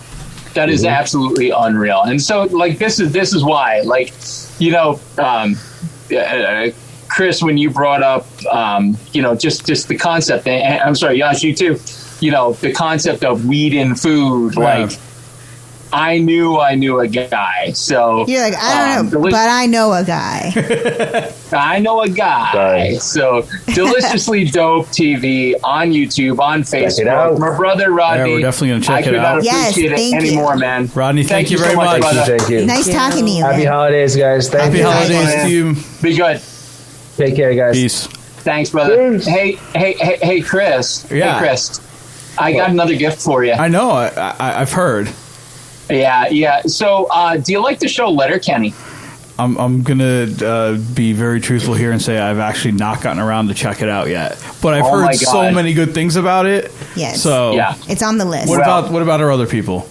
That is absolutely unreal. And so, like, this is why, like, Chris, when you brought up, just the concept, and I'm sorry, Yash, you too, the concept of weed in food, like, I knew a guy. So you're like, I don't know, but I know a guy. I know a guy. Sorry. So Deliciously Dope TV on YouTube, on Facebook. My brother Rodney. Yeah, we're definitely gonna check it out. I could not appreciate it anymore, man. Rodney, thank you very much. Thank you. Nice talking to you. Happy holidays, guys. Happy holidays to you. Be good. Take care, guys. Peace. Thanks, brother. Hey, Chris. Yeah. Hey, Chris. I got another gift for you. I know. I've heard. Yeah. So, do you like the show Letterkenny? I'm gonna be very truthful here and say I've actually not gotten around to check it out yet, but I've heard so many good things about it. Yes. So it's on the list. What about our other people?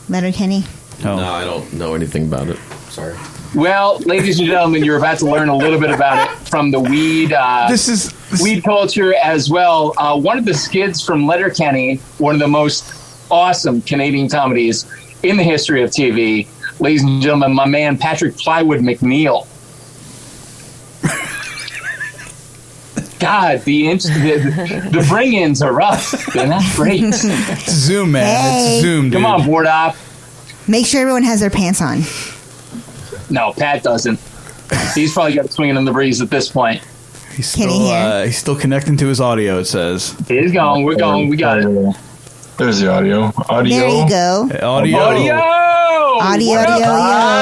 Letterkenny? No, I don't know anything about it. Sorry. Well, ladies and gentlemen, you're about to learn a little bit about it from the weed. Weed culture as well. One of the skits from Letterkenny, one of the most awesome Canadian comedies in the history of TV. Ladies and gentlemen, my man Patrick Plywood McNeil. God, the bring-ins are rough. They're not great. It's Zoom, man. Hey. It's Zoom, dude. Come on, board op. Make sure everyone has their pants on. No, Pat doesn't. He's probably got swinging in the breeze at this point. He's still connecting to his audio, it says. He's going. We're going. We got it. There's the audio. There you go. Audio.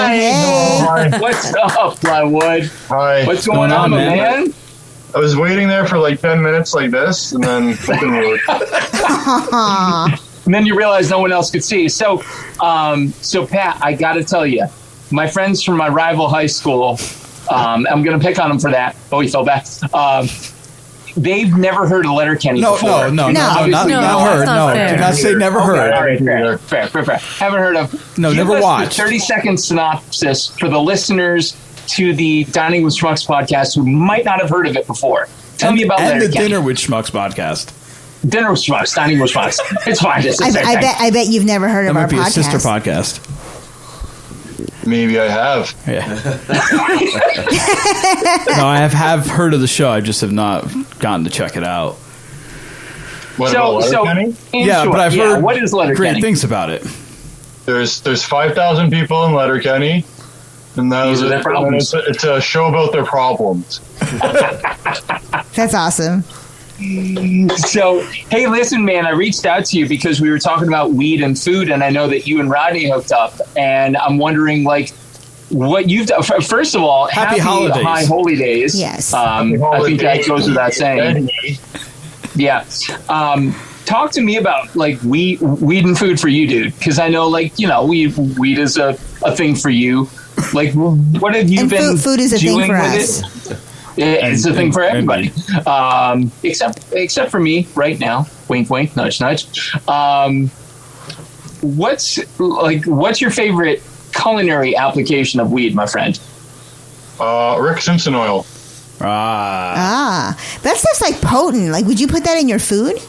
Hey. What's up, Plywood? Hi. What's going on, man? I was waiting there for like 10 minutes like this, and then it didn't work. And then you realize no one else could see. So Pat, I got to tell you, my friends from my rival high school, I'm going to pick on them for that. Oh, he fell back. They've never heard of Letterkenny before. No, not heard. No, do not say never heard. All right, fair. Haven't heard of. No, never watched. 30-second synopsis for the listeners to the Dining with Schmucks podcast who might not have heard of it before. Tell me about Letterkenny. And the Dinner with Schmucks podcast. Dinner with Schmucks, Dining with Schmucks. It's fine. I bet you've never heard of our podcast. That might be a sister podcast. Maybe I have. Yeah. No, I have heard of the show. I just have not gotten to check it out. About Letterkenny? Yeah, but I've heard what is Letterkenny? Great things about it. There's 5,000 people in Letterkenny, and it's a show about their problems. That's awesome. So, hey, listen, man, I reached out to you because we were talking about weed and food, and I know that you and Rodney hooked up, and I'm wondering, like, what you've done. First of all, happy holidays. High holy days. Yes. I think that goes without saying. Yeah. Talk to me about, like, weed and food for you, dude, because I know, like, you know, weed is a thing for you. Like, what have you been food is a thing doing for with us. it? It's a thing for everybody, except for me right now. Wink, wink, nudge, nudge. What's your favorite culinary application of weed, my friend? Rick Simpson oil. That stuff's like potent. Like, would you put that in your food?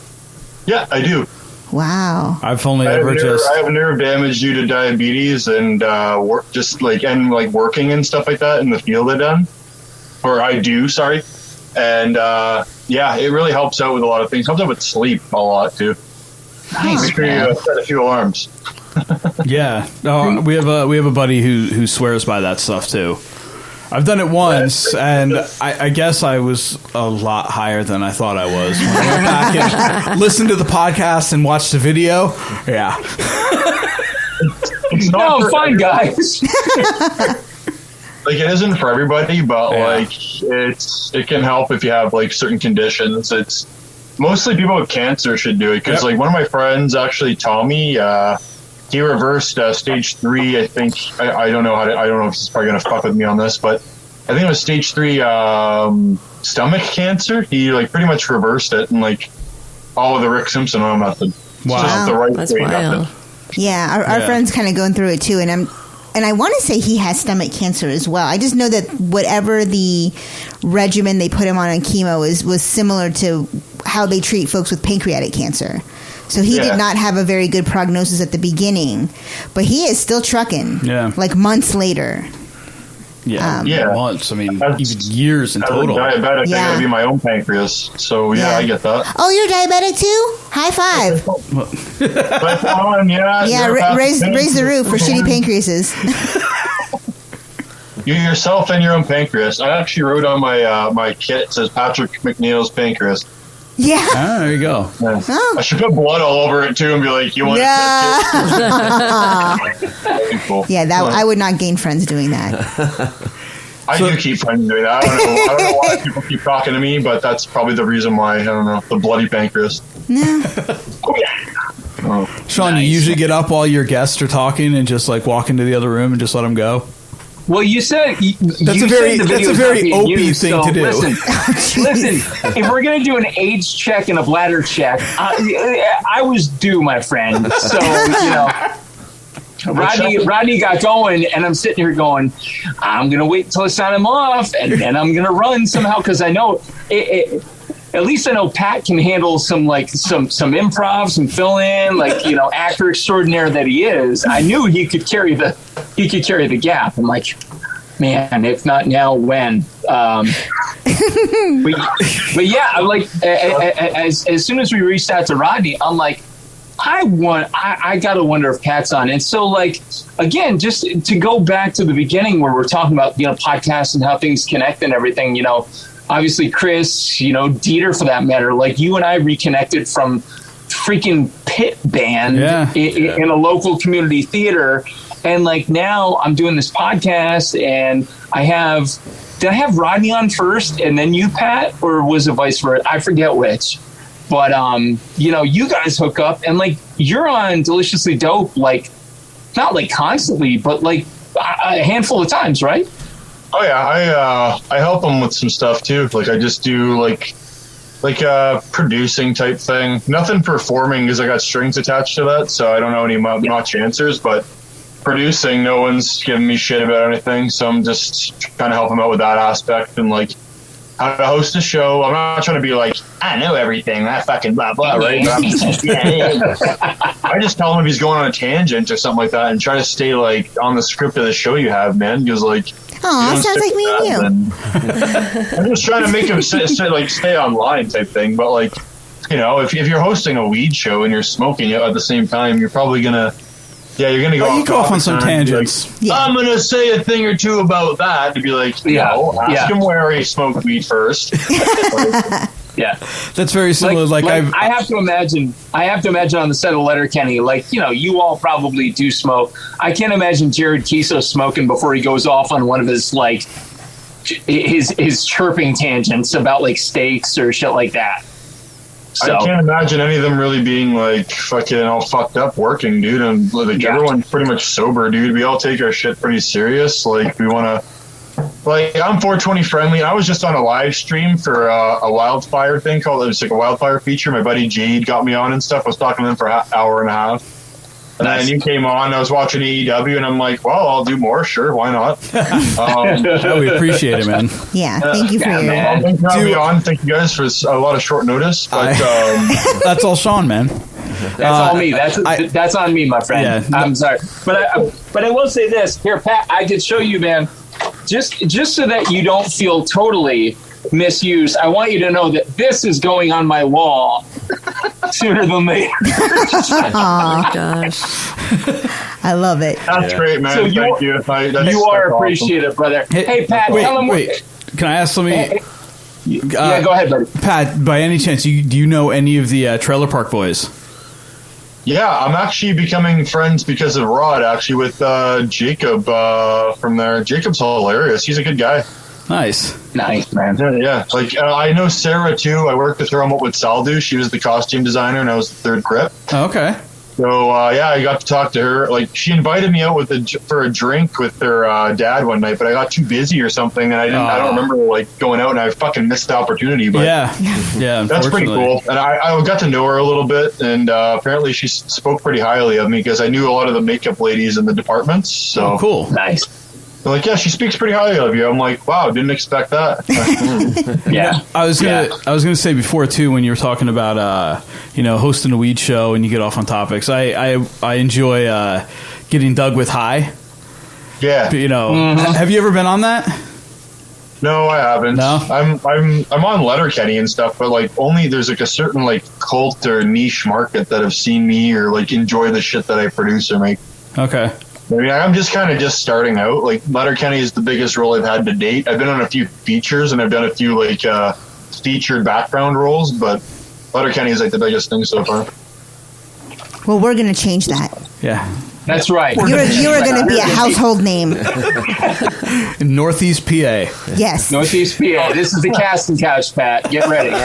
Yeah, I do. Wow. I have nerve damage due to diabetes and working and stuff like that in the field I've done. Or I do, sorry. And, it really helps out with a lot of things. Helps out with sleep a lot, too. Nice. Set a few alarms. Yeah. No, we have a buddy who swears by that stuff, too. I've done it once, and I guess I was a lot higher than I thought I was. When I went back and listened to the podcast and watched the video, yeah. No, fine, guys. Like, it isn't for everybody, but it can help if you have like certain conditions. It's mostly people with cancer should do it because like one of my friends, actually Tommy, he reversed stage 3. I think I don't know if he's probably gonna fuck with me on this, but I think it was stage 3 stomach cancer. He like pretty much reversed it and like all with the Rick Simpson oil method. Wow, just the right that's way wild. method. Yeah, our friend's kind of going through it too, and I want to say he has stomach cancer as well. I just know that whatever the regimen they put him on chemo was similar to how they treat folks with pancreatic cancer. So he did not have a very good prognosis at the beginning, but he is still trucking. Yeah, like months later. Yeah, months. I mean, even years in total. As a diabetic, I gotta be my own pancreas. So I get that. Oh, you're diabetic too? High five. Raise the roof for shitty pancreases. You yourself and your own pancreas. I actually wrote on my kit, it says Patrick McNeil's pancreas. Yeah. Ah, there you go. Yeah. Oh. I should put blood all over it too and be like, you want to test it? Cool. Yeah, I would not gain friends doing that. I do keep friends doing that. I don't know why people keep talking to me, but that's probably the reason why. I don't know. The bloody pancreas. No. Shawn, you usually get up while your guests are talking and just like walk into the other room and just let them go? Well, you said that's a very Opie thing to do. Listen, if we're gonna do an age check and a bladder check, I was due, my friend. So Rodney got going, and I'm sitting here going, I'm gonna wait until I sign him off, and then I'm gonna run somehow because I know it. At least I know Pat can handle some improv, some fill in, actor extraordinaire that he is. I knew he could carry the gap. I'm like, man, if not now, when? But yeah, I'm like, as soon as we reached out to Rodney, I'm like, I gotta wonder if Pat's on. And so, again, just to go back to the beginning where we're talking about podcasts and how things connect and everything, obviously Chris, Dieter for that matter, you and I reconnected from freaking pit band in a local community theater. And now I'm doing this podcast and did I have Rodney on first and then you, Pat, or was it vice versa? I forget which, but you guys hook up and you're on Deliciously Dope, not constantly, but a handful of times, right? Oh yeah, I help them with some stuff too. I just do producing type thing. Nothing performing because I got strings attached to that, so I don't know any much answers. But producing, no one's giving me shit about anything, so I'm just trying to help them out with that aspect and how to host a show. I'm not trying to be I know everything, that fucking blah blah, right? But I'm just, I just tell him if he's going on a tangent or something like that, and try to stay on the script of the show you have, man. Because oh, sounds like me and you. I'm just trying to make him stay online type thing. But if you're hosting a weed show and you're smoking it at the same time, you're probably gonna. Yeah, you're going to go off on some tangents. I'm going to say a thing or two about that to be ask him where he smoked weed first. Yeah, that's very similar. I have to imagine on the set of Letterkenny, you all probably do smoke. I can't imagine Jared Kiso smoking before he goes off on one of his his chirping tangents about steaks or shit like that. So. I can't imagine any of them really being fucking all fucked up working, dude. And everyone's pretty much sober, dude. We all take our shit pretty serious. We want to, I'm 420 friendly. I was just on a live stream for a wildfire thing it was a wildfire feature. My buddy Jade got me on and stuff. I was talking to him for an hour and a half. And then you came on, I was watching AEW, and I'm like, well, I'll do more. Sure, why not? We appreciate it, man. Yeah, thank you for your... Thank you for having me on. Thank you guys for a lot of short notice. But, that's all Shawn, man. That's all me. That's on me, my friend. Yeah, I'm sorry. But I will say this. Here, Pat, I could show you, man, just so that you don't feel totally misused, I want you to know that this is going on my wall sooner than later. Oh gosh, I love it. That's great, man. So Thank you. You are appreciated, awesome. Brother. Hey, Pat, tell him. Wait, can I ask something? Yeah, go ahead, buddy. Pat, by any chance, do you know any of the Trailer Park Boys? Yeah, I'm actually becoming friends because of Rod, actually, with Jacob from there. Jacob's hilarious. He's a good guy. Nice, man. Yeah. I know Sarah, too. I worked with her on What Would Sal Do. She was the costume designer, and I was the third grip. Oh, okay. So, I got to talk to her. She invited me out for a drink with her dad one night, but I got too busy or something, and I don't remember, going out, and I fucking missed the opportunity. But yeah, that's pretty cool. And I got to know her a little bit, and apparently she spoke pretty highly of me because I knew a lot of the makeup ladies in the departments. So cool. Nice. They're yeah, she speaks pretty highly of you. I'm like, wow, didn't expect that. Yeah, I was gonna say before too, when you were talking about hosting a weed show and you get off on topics. I enjoy getting dug with high. Yeah, have you ever been on that? No, I haven't. No, I'm on Letterkenny and stuff, but only there's a certain cult or niche market that have seen me or enjoy the shit that I produce or make. Okay. I mean, I'm just starting out. Letterkenny is the biggest role I've had to date. I've been on a few features and I've done a few featured background roles, but Letterkenny is the biggest thing so far. Well, we're gonna change that. Yeah. That's right. You are going to be a household name. In Northeast PA. Yes. Northeast PA. This is the casting couch, Pat. Get ready. You're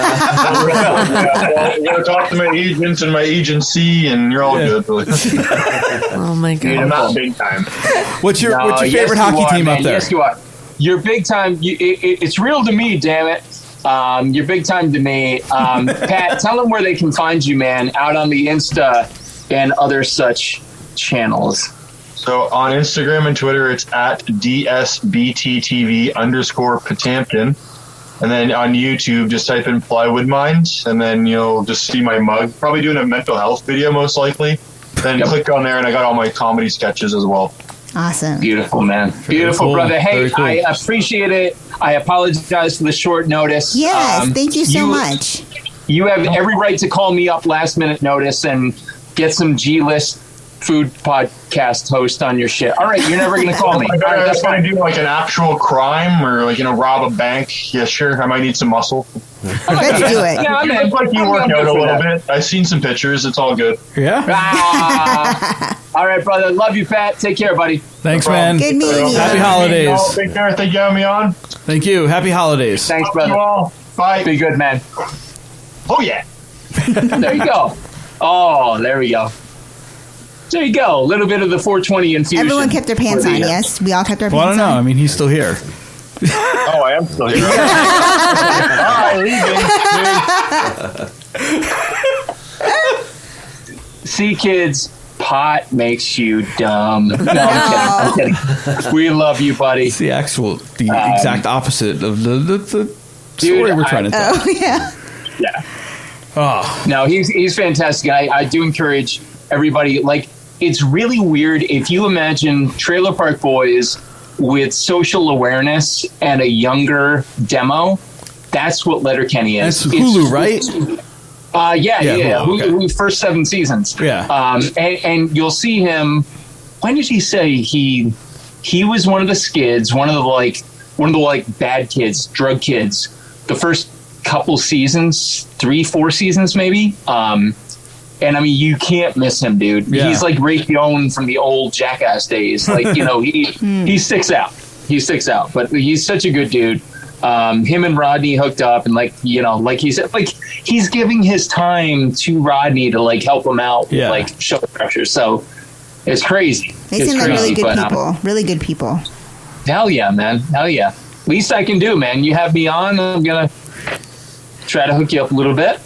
going to talk to my agents and my agency, and you're all good. Oh my god! I'm not big time. What's your favorite hockey team up there? Yes, you are. You're big time. It's real to me, damn it. You're big time to me. Pat, tell them where they can find you, man, out on the Insta and other such channels. So on Instagram and Twitter, it's at DSBTTV_Potamkin. And then on YouTube, just type in Plywood Minds, and then you'll just see my mug. Probably doing a mental health video, most likely. Then click on there, and I got all my comedy sketches as well. Awesome. Beautiful, man. Beautiful, cool. Brother. Hey, cool. I appreciate it. I apologize for the short notice. Yes, thank you so much. You have every right to call me up last minute notice and get some G-list food podcast host on your shit. All right, you're never going to call me. All right, that's going to do like an actual crime or like, rob a bank. Yeah, sure. I might need some muscle. Let's do it. Yeah, you look like you work out a little bit. I've seen some pictures. It's all good. Yeah. All right, brother. Love you, Pat. Take care, buddy. Thanks, man. Good meeting you. Happy holidays. Take care. Thank you for having me on. Thank you. Happy holidays. Thanks, brother. You all. Bye. Be good, man. Oh, yeah. There you go. Oh, there we go. There you go. A little bit of the 420 infusion. Everyone kept their pants on, yes? We all kept our pants on? Well, I don't know. I mean, he's still here. Oh, I am still here. See, kids, pot makes you dumb. No, I'm kidding. We love you, buddy. It's the exact opposite of the story we're trying to tell. Oh, yeah. Yeah. Oh. No, he's fantastic. I do encourage everybody. Like, it's really weird if you imagine Trailer Park Boys with social awareness and a younger demo. That's what Letterkenny is. That's Hulu, right? Yeah. Hulu, okay. Hulu, first 7 seasons. Yeah. And you'll see him. When did he say he was one of the skids, one of the bad kids, drug kids, the first couple seasons, 3-4 seasons maybe. And I mean, you can't miss him, dude. Yeah. He's like Ray Keown from the old Jackass days. Like, he sticks out. He sticks out. But he's such a good dude. Him and Rodney hooked up, and like he said, like he's giving his time to Rodney to like help him out with like show pressure. So it's crazy. They seem like really good people. Really good people. Hell yeah, man. Hell yeah. Least I can do, man. You have me on. I'm gonna try to hook you up a little bit.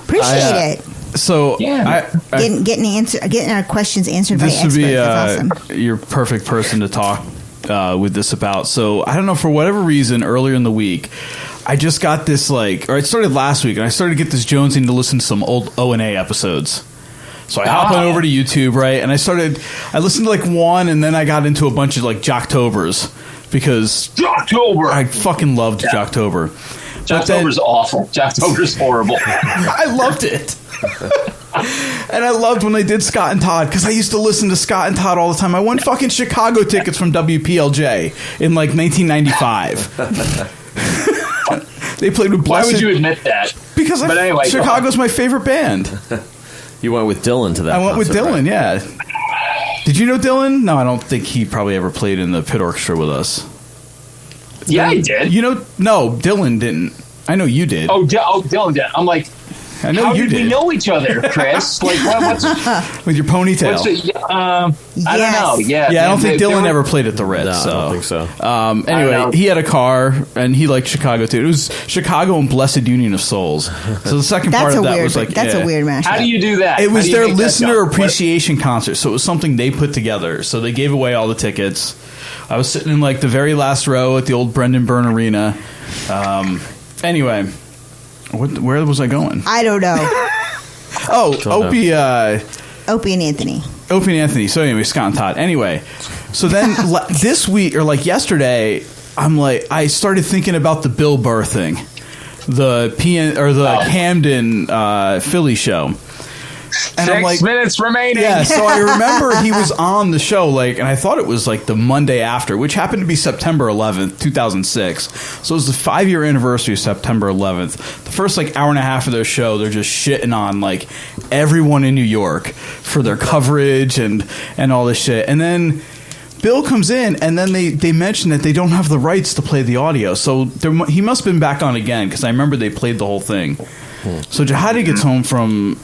Appreciate it. So yeah, getting our questions answered by experts. That's awesome. You're perfect person to talk with this about. So I don't know, for whatever reason, earlier in the week, I just got this it started last week, and I started to get this jonesing to listen to some old O&A episodes. So I hopped on over to YouTube, right, and I listened to like one, and then I got into a bunch of like Jocktobers because Jocktober. I fucking loved Jocktober. Jocktober's awful. Jocktober's horrible. I loved it. And I loved when they did Scott and Todd, because I used to listen to Scott and Todd all the time. I won fucking Chicago tickets from WPLJ in like 1995. They played with Blessed. Why would you admit that? Because Chicago's my favorite band. You went with Dylan to that. I went with Dylan, right? Yeah. Did you know Dylan? No, I don't think he probably ever played in the pit orchestra with us. Yeah, he did. No, Dylan didn't. I know you did. Oh, Dylan did. I'm like, I know you did. We know each other, Chris? Like, what's with your ponytail? I don't know. Yeah, I don't think Dylan ever played at the Ritz. No, so. I don't think so. Anyway, he had a car, and he liked Chicago too. It was Chicago and Blessed Union of Souls. So the second part of that was like, that's a weird mashup. How do you do that? It was their listener appreciation concert, so it was something they put together. So they gave away all the tickets. I was sitting in like the very last row at the old Brendan Byrne Arena. Anyway, where was I going? I don't know. Opie and Anthony. So anyway, Scott and Todd. Anyway, so then this week or like yesterday, I started thinking about the Bill Burr thing, the Camden Philly show. And 6 minutes remaining. Yeah, so I remember he was on the show, and I thought it was the Monday after, which happened to be September 11th, 2006. So it was the 5-year anniversary of September 11th. The first hour and a half of their show, they're just shitting on everyone in New York for their coverage and all this shit. And then Bill comes in, and then they mention that they don't have the rights to play the audio. So he must have been back on again, because I remember they played the whole thing. So Jahadi gets home from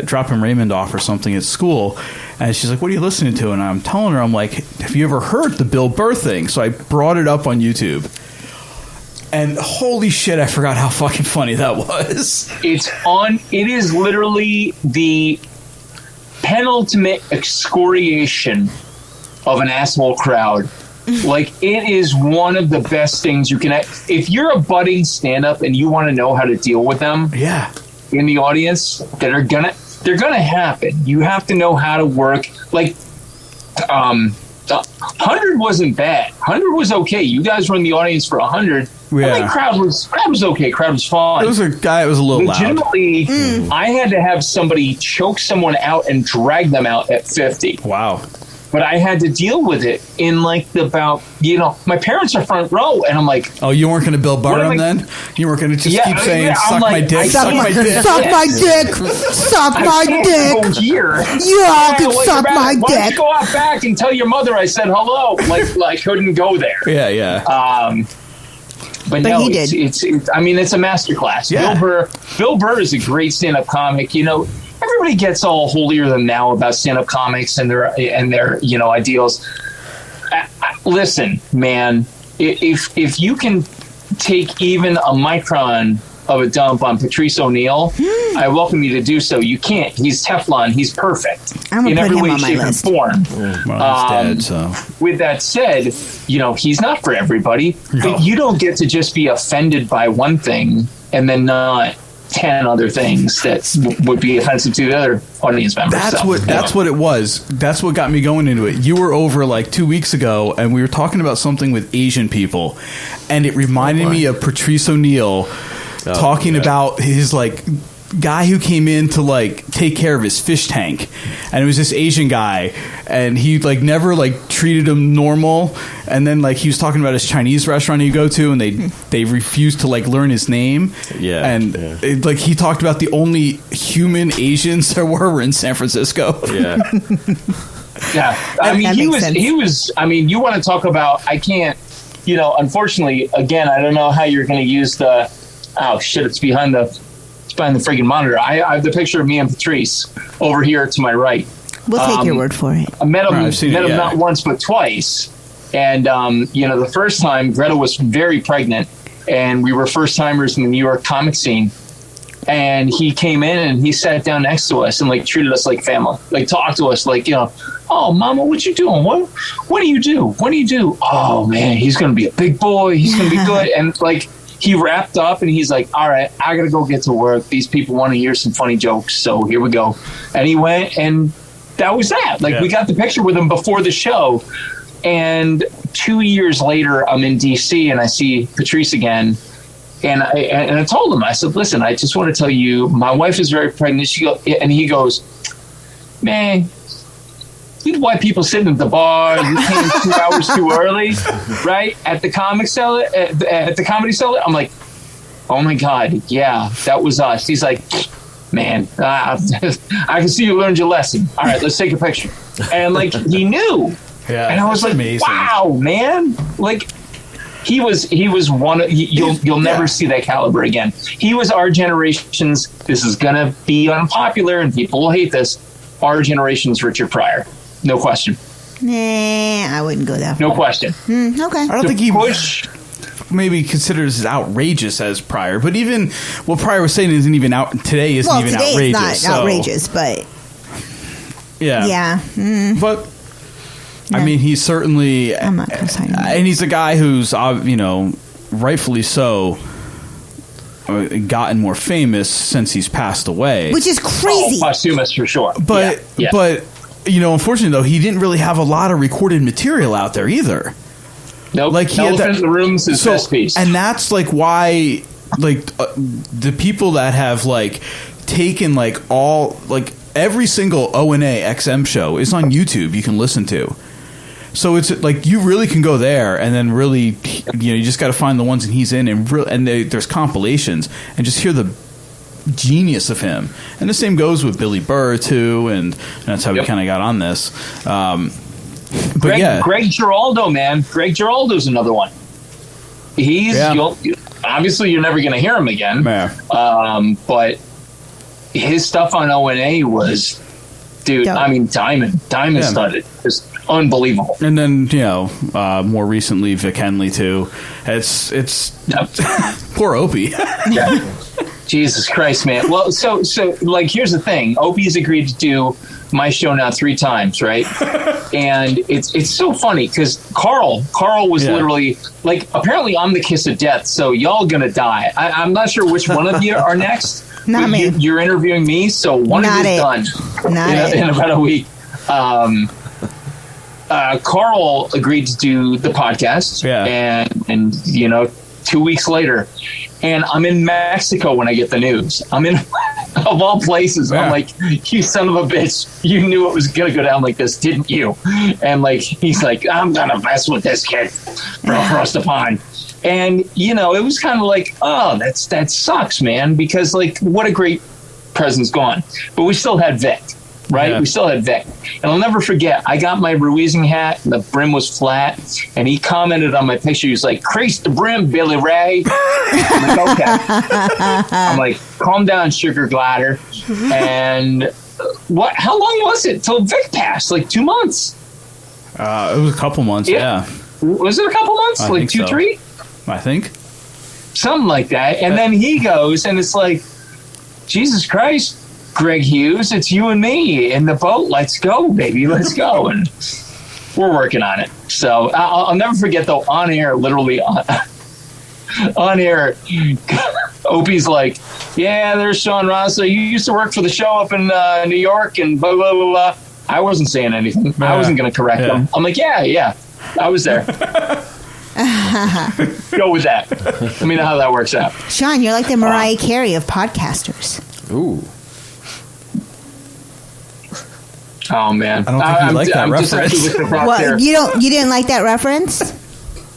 dropping Raymond off or something at school, and she's like, what are you listening to? And I'm telling her, I'm like, have you ever heard the Bill Burr thing? So I brought it up on YouTube. And holy shit, I forgot how fucking funny that was. It is literally the penultimate excoriation of an asshole crowd. It is one of the best things you can. If you're a budding stand-up and you want to know how to deal with them, in the audience, they're gonna happen. You have to know how to work. 100 wasn't bad. 100 was okay. You guys were in the audience for 100. Yeah. I think crowd was okay. Crowd was fine. It was a guy. It was a little legitimately, loud. I had to have somebody choke someone out and drag them out at 50. Wow. But I had to deal with it in my parents are front row, and I'm like, oh, you weren't going to Bill Burr him then? You weren't going to just keep saying, suck my dick, suck my dick. Suck my dick, suck my dick. Go here. Yeah, can suck my Why don't dick. you go out back and tell your mother I said hello? I couldn't go there. Yeah. But no, he did. It's a masterclass. Yeah. Bill Burr is a great stand-up comic. Everybody gets all holier than thou about stand-up comics and their ideals. Listen, man, if you can take even a micron of a dump on Patrice O'Neill, I welcome you to do so. You can't. He's Teflon. He's perfect I'm in gonna every put him way, on my shape, and list. form. Well, he's dead, so. With that said, he's not for everybody. No. But you don't get to just be offended by one thing and then not 10 other things that would be offensive to the other audience members. That's what it was. That's what got me going into it. You were over 2 weeks ago, and we were talking about something with Asian people, and it reminded me of Patrice O'Neill talking about his guy who came in to take care of his fish tank, and it was this Asian guy, and he never treated him normal, and then he was talking about his Chinese restaurant he'd go to, and they refused to learn his name, and he talked about the only human Asians there were in San Francisco. Yeah. I mean, he was you want to talk about, I can't, unfortunately, again, I don't know how you're going to use it's behind the friggin' monitor. I have the picture of me and Patrice over here to my right. We'll take your word for it. I met him not once but twice. And, the first time, Greta was very pregnant, and we were first-timers in the New York comic scene. And he came in, and he sat down next to us and, treated us like family. Talked to us oh, Mama, what you doing? What do you do? What do you do? Oh, man, he's going to be a big boy. He's going to be good. And, he wrapped up and he's like, all right, I got to go get to work. These people want to hear some funny jokes. So here we go. And he went, and that was that. We got the picture with him before the show. And 2 years later, I'm in DC and I see Patrice again. And I told him, I said, listen, I just want to tell you, my wife is very pregnant. And he goes, man, you white people sitting at the bar, you came 2 hours too early, right? At the Comedy Cellar. I'm like, oh my God, yeah, that was us. He's like, man, I can see you learned your lesson. All right, let's take a picture. And he knew. Yeah, and I was like, amazing. Wow, man. He was one of, you'll never see that caliber again. He was our generation's, this is going to be unpopular and people will hate this, our generation's Richard Pryor. No question. Nah, I wouldn't go that far. No question. Okay. I don't think he maybe considers as outrageous as Pryor, but even what Pryor was saying isn't even out today. Isn't even outrageous. It's not outrageous, but yeah. But No. I mean, he's certainly, I'm not co-signing that. and he's a guy who's rightfully so gotten more famous since he's passed away, which is crazy. Posthumous for sure. But unfortunately though, he didn't really have a lot of recorded material out there either. Nope. He Elephant in the Room's his best piece, and that's why the people that have taken all every single O&A XM show is on YouTube. You can listen to. So it's like you really can go there and then really, you just got to find the ones that he's in and there's compilations and just hear the genius of him. And the same goes with Billy Burr too, and that's how we kind of got on this. But Greg Giraldo, man. Greg Giraldo's another one. He's obviously you're never going to hear him again. But his stuff on O&A was, dude. I mean, diamond studded. Just unbelievable. And then more recently Vic Henley too. It's poor Opie. Jesus Christ, man. Well, so like here's the thing. Opie's agreed to do my show now 3 times, right? And it's so funny because Carl was literally like, apparently I'm the kiss of death, so y'all gonna die. I'm not sure which one of you are next. Not me. You're interviewing me, so one of you is done in about a week. Carl agreed to do the podcast, and 2 weeks later, and I'm in Mexico when I get the news. I'm in, of all places, I'm like, you son of a bitch, you knew it was going to go down like this, didn't you? And like, he's like, I'm going to mess with this kid from across the pond. And, it was kind of like, oh, that sucks, man, because like, what a great present's gone. But we still had Vic. Right? Yeah. We still had Vic. And I'll never forget, I got my Ruizing hat, and the brim was flat, and he commented on my picture. He was like, crease the brim, Billy Ray. I'm like, okay. I'm like, calm down, sugar glider. And how long was it till Vic passed? Like 2 months? It was a couple months, yeah. Was it a couple months? I like 2, 3? I think. Something like that. And then he goes, and it's like, Jesus Christ, Greg Hughes, it's you and me in the boat. Let's go, baby. Let's go. And we're working on it. So I'll never forget, though, on air, literally on air, Opie's like, yeah, there's Shawn Rosler. You used to work for the show up in New York and blah, blah, blah, blah. I wasn't saying anything. I wasn't going to correct him. I'm like, yeah, I was there. Go with that. Let me know how that works out. Shawn, you're like the Mariah Carey of podcasters. Ooh. Oh man, I don't think you like that reference. What, you didn't like that reference?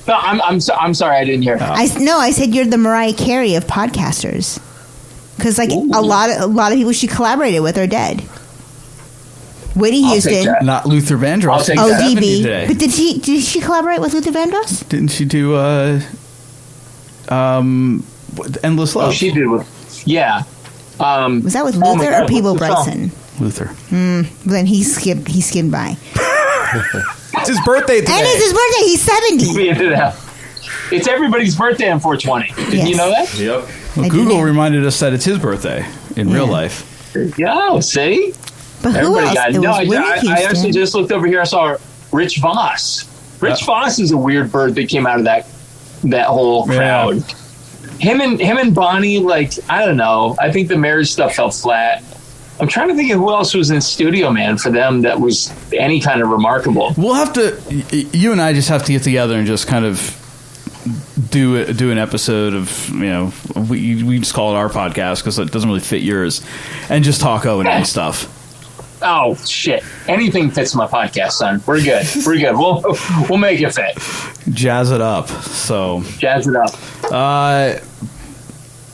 No, I'm sorry, I didn't hear. I said you're the Mariah Carey of podcasters, because like a lot of people she collaborated with are dead. Whitney Houston, not Luther Vandross. DB. But did she collaborate with Luther Vandross? Didn't she do Endless Love? Oh, she did with was that with Luther or Peebo Bryson? Luther. Then he skimmed by. It's his birthday today. And it's his birthday. He's 70. It's everybody's birthday on 420. Did you know that? Yep. Well, Google reminded us that it's his birthday in real life. Yeah, see? But everybody got it. No, I actually just looked over here. I saw Rich Voss. Rich Voss is a weird bird that came out of that whole crowd. Him and Bonnie, like, I don't know. I think the marriage stuff fell flat. I'm trying to think of who else was in studio, man, for them that was any kind of remarkable. We'll have to, you and I just have to get together and just kind of do an episode of, we just call it our podcast because it doesn't really fit yours, and just talk O&A stuff. Oh, shit. Anything fits my podcast, son. We're good. We'll make it fit. Jazz it up. So. Jazz it up.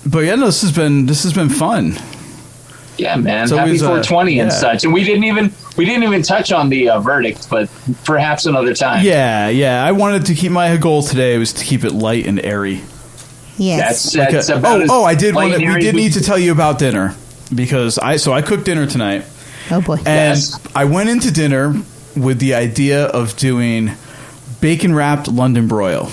But yeah, no, this has been fun. Yeah, man. Happy 420 and such. And we didn't even touch on the verdict, but perhaps another time. Yeah. I wanted to keep my goal today was to keep it light and airy. Yes. That's I did want we did need to tell you about dinner because I cooked dinner tonight. Oh boy. And I went into dinner with the idea of doing bacon wrapped London broil.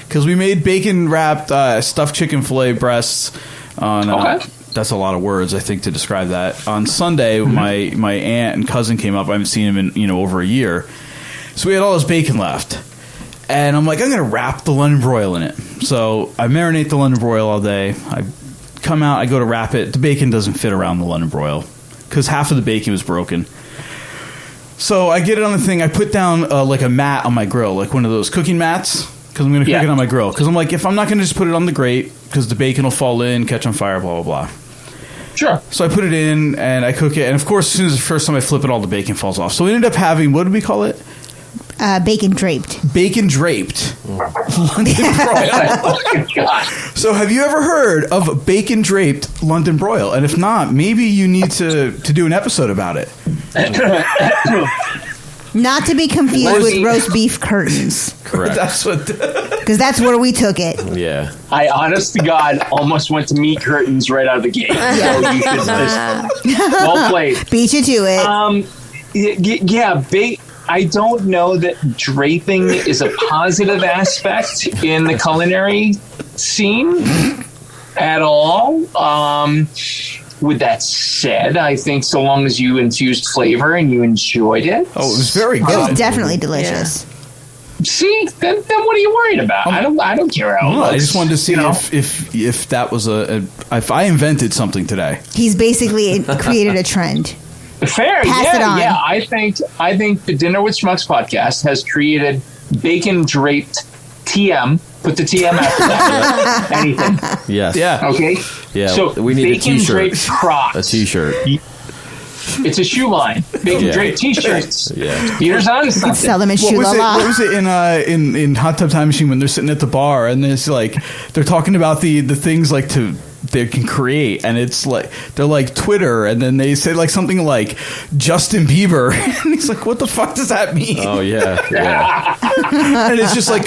Cuz we made bacon wrapped stuffed chicken fillet breasts on that's a lot of words, I think, to describe that. On Sunday, my aunt and cousin came up. I haven't seen him in over a year. So we had all this bacon left. And I'm like, I'm going to wrap the London broil in it. So I marinate the London broil all day. I come out, I go to wrap it. The bacon doesn't fit around the London broil because half of the bacon was broken. So I get it on the thing. I put down like a mat on my grill, like one of those cooking mats, because I'm going to cook it on my grill. Because I'm like, if I'm not going to just put it on the grate, because the bacon will fall in, catch on fire, blah, blah, blah. Sure. So I put it in and I cook it, and of course, as soon as the first time I flip it, all the bacon falls off. So we ended up having, what did we call it? Bacon draped. Bacon draped. London broil. So have you ever heard of bacon draped London broil? And if not, maybe you need to do an episode about it. Not to be confused with roast beef curtains. Correct. Because that's where we took it. Yeah. I, honest to God, almost went to meat curtains right out of the gate. So you should well played. Beat you to it. I don't know that draping is a positive aspect in the culinary scene at all. With that said, I think so long as you infused flavor and you enjoyed it. Oh, it was very good. It was definitely delicious. See, then what are you worried about? I don't care how. I just wanted to see if that was if I invented something today. He's basically created a trend. Fair, Pass it on. Yeah. I think the Dinner with Schmucks podcast has created bacon draped TM. Put the TM after that. Anything. Yes. Yeah. Okay. Yeah. So we need a bacon T-shirt. draped Crocs. A T-shirt. It's a shoe line. Bacon draped T-shirts. Yeah. Peter's on to something. You could sell them as shoe What was it in Hot Tub Time Machine when they're sitting at the bar and it's like they're talking about the things like they can create, and it's like they're like Twitter, and then they say like something like Justin Bieber, and he's like, what the fuck does that mean? Oh yeah. And it's just like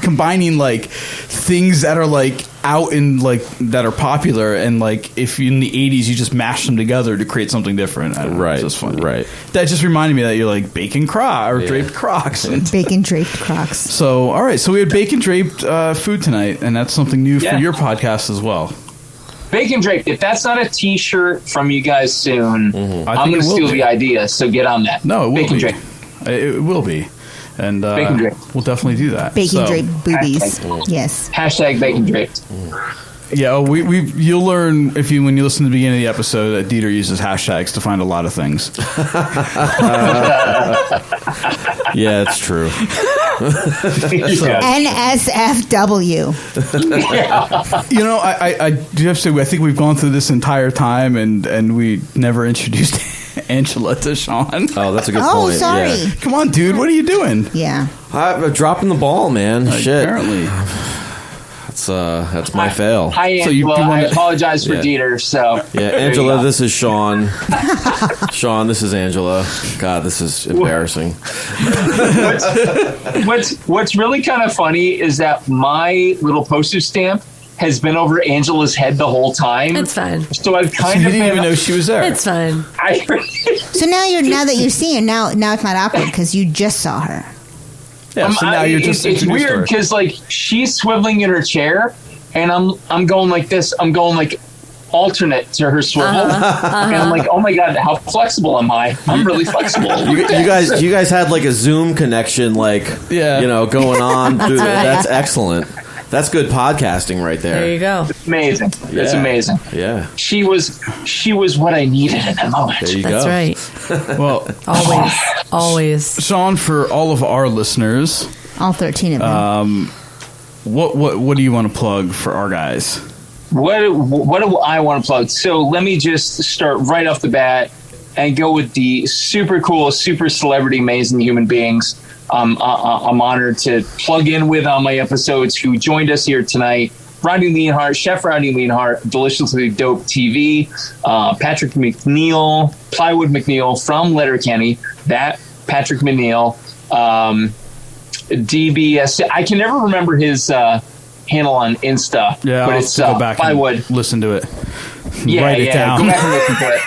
combining like things that are like out in like that are popular, and like if in the 80s you just mash them together to create something different. I don't know, it's just funny. Right. That just reminded me that you're like bacon draped Crocs. Bacon draped Crocs. So all right, so we had bacon draped food tonight, and that's something new for your podcast as well. Bacon draped. If that's not a T-shirt from you guys soon, I'm going to steal the idea. So get on that. No, it will bacon be. draped. It will be, and bacon draped. We'll definitely do that. Bacon draped boobies. Yes. Hashtag bacon draped. Yeah, you'll learn when you listen to the beginning of the episode that Dieter uses hashtags to find a lot of things. Yeah, it's true. NSFW. You know, I do have to say, I think we've gone through this entire time, and we never introduced Angela to Shawn. Oh, that's a good point. Oh, sorry. Yeah. Come on, dude. What are you doing? Yeah. I'm dropping the ball, man. Shit. Apparently. That's my fail. Hi, Angela. So you I apologize for Dieter. So yeah, Angela, this is Shawn. Shawn, this is Angela. God, this is embarrassing. What's really kind of funny is that my little postage stamp has been over Angela's head the whole time. It's fine. So I've kind of didn't even know she was there. It's fine. So now that you're seeing her, now it's not awkward because you just saw her. Yeah, so now you're just it's weird because like she's swiveling in her chair and I'm going like this. I'm going like alternate to her swivel, and I'm like, oh my god, how flexible am I? I'm really flexible. You guys had like a Zoom connection, like going on. Through that's excellent. That's good podcasting right there. There you go. It's amazing. Yeah. It's amazing. Yeah. She was what I needed in that moment. There you That's go. right. Well, Always. Sean, for all of our listeners, all 13 of them. What do you want to plug for our guys? What do I want to plug? So let me just start right off the bat and go with the super cool, super celebrity, amazing human beings I'm honored to plug in with on my episodes who joined us here tonight. Rodney Lienhart, Chef Rodney Lienhart, Deliciously Dope TV, Patrick McNeil, Plywood McNeil from Letterkenny, that Patrick McNeil, DBS. I can never remember his handle on Insta, but it's go back Plywood. And listen to it. Yeah, Write it down. Go back and listen to it.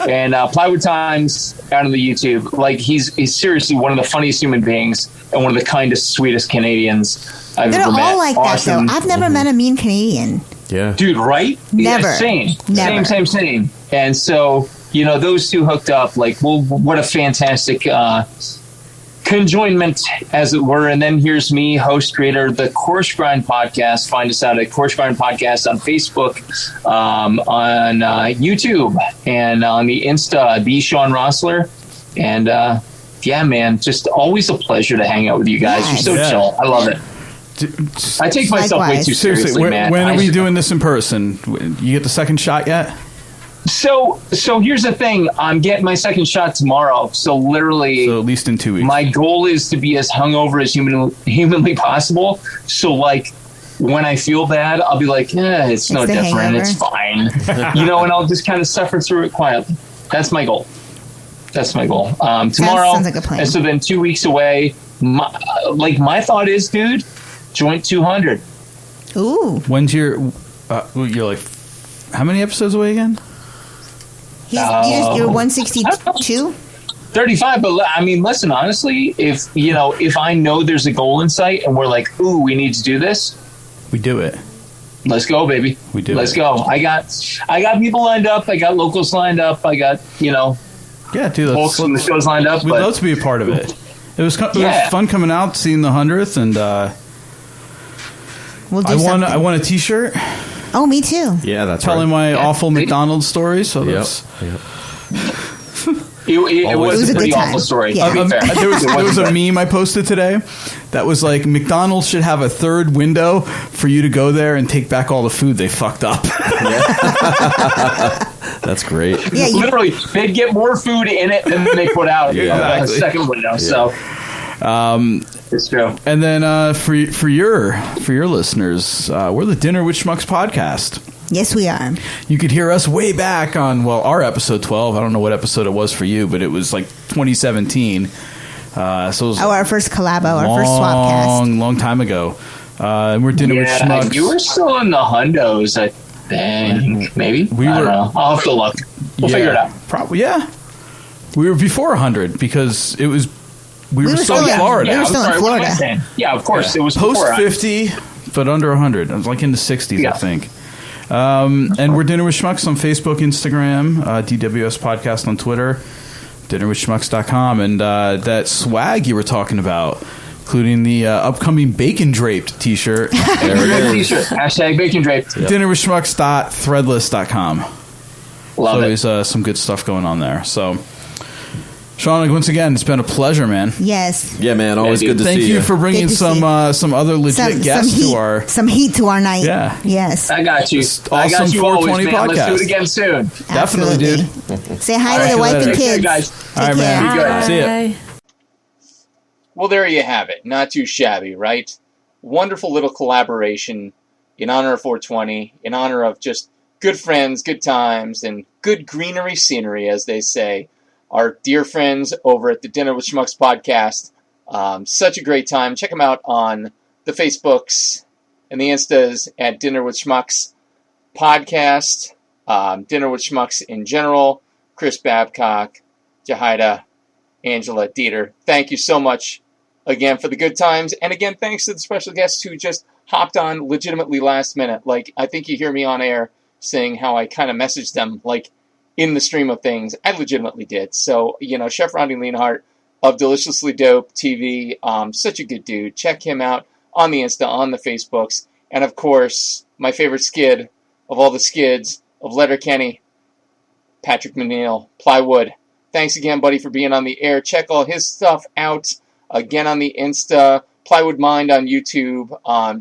And Plywood Times out on the YouTube. Like he's seriously one of the funniest human beings and one of the kindest, sweetest Canadians I've They're ever met. all like awesome. that, though. I've never met a mean Canadian. Yeah, dude, right? Never. Yeah, Never. Same. And so those two hooked up. Like, well, what a fantastic conjoinment, as it were. And then here's me, host, creator of the Coarse Grind Podcast. Find us out at Coarse Grind Podcast on Facebook, on YouTube, and on the Insta, the Shawn Rosler. And yeah, man, just always a pleasure to hang out with you guys. You're so chill. I love it. I take myself way too seriously, man. When are we doing this in person? You get the second shot yet? So here's the thing. I'm getting my second shot tomorrow. So literally, at least in 2 weeks. My goal is to be as hungover as humanly possible. So like, when I feel bad, I'll be like, it's no different. Hangover. It's fine. And I'll just kind of suffer through it quietly. That's my goal. Tomorrow. Sounds like a plan. And so then 2 weeks away, my thought is, dude, joint 200. Ooh. When's you're like, how many episodes away again? You're 162? 35, but I mean, listen, honestly, if I know there's a goal in sight and we're like, ooh, we need to do this, we do it. Let's go, baby. We do. Let's go. I got people lined up. I got locals lined up. I got yeah, dude. Folks from the shows lined up. We'd love to be a part of it. It was fun coming out, seeing the 100th, and I won a T-shirt. Oh, me too. Yeah, that's telling my awful McDonald's story. So that's. It was a pretty awful story. Yeah. There was a meme I posted today that was like, McDonald's should have a third window for you to go there and take back all the food they fucked up. That's great. Yeah, literally, they'd get more food in it than they put out. A second window. Yeah. So. It's true. And then for your listeners, we're the Dinner with Schmucks podcast. Yes, we are. You could hear us way back on our episode 12. I don't know what episode it was for you, but it was like 2017. So it was our first collabo, our first swapcast. Long time ago. And we're Dinner with Schmucks. You were still in the hundos, I think. Maybe. I don't know. I'll have to look. We'll figure it out. Probably, yeah. We were before 100 because it was. We were still in Florida. We were still in Florida. Yeah, of course. It was post 50, but under 100. It was like in the 60s, I think. And we're Dinner with Schmucks on Facebook, Instagram, DWS Podcast on Twitter, dinnerwithschmucks.com. And that swag you were talking about, including the upcoming Bacon Draped T-shirt. There it is. Hashtag Bacon Draped. Yep. Dinnerwithschmucks.threadless.com. Love it. Always some good stuff going on there. So, Shawn, once again, it's been a pleasure, man. Yes. Yeah, man. Always good to see you. Thank you for bringing some other legit guests to our... Some heat to our night. Yeah. Yes. I got you. Awesome I got you 420 always, man. podcast. Let's do it again soon. Definitely, dude. Say hi to the wife and kids. Guys. All right, man. Be good. See ya. Well, there you have it. Not too shabby, right? Wonderful little collaboration in honor of 420, in honor of just good friends, good times, and good greenery scenery, as they say. Our dear friends over at the Dinner with Schmucks podcast. Such a great time. Check them out on the Facebooks and the Instas at Dinner with Schmucks podcast, Dinner with Schmucks in general, Chris Babcock, Jahida, Angela, Dieter. Thank you so much again for the good times. And again, thanks to the special guests who just hopped on legitimately last minute. Like, I think you hear me on air saying how I kind of messaged them, like, in the stream of things. I legitimately did. So, Chef Rodney Lienhart of Deliciously Dope TV, such a good dude. Check him out on the Insta, on the Facebooks. And, of course, my favorite skid of all the skids of Letterkenny, Patrick McNeil, Plywood. Thanks again, buddy, for being on the air. Check all his stuff out. Again on the Insta, Plywood Mind on YouTube.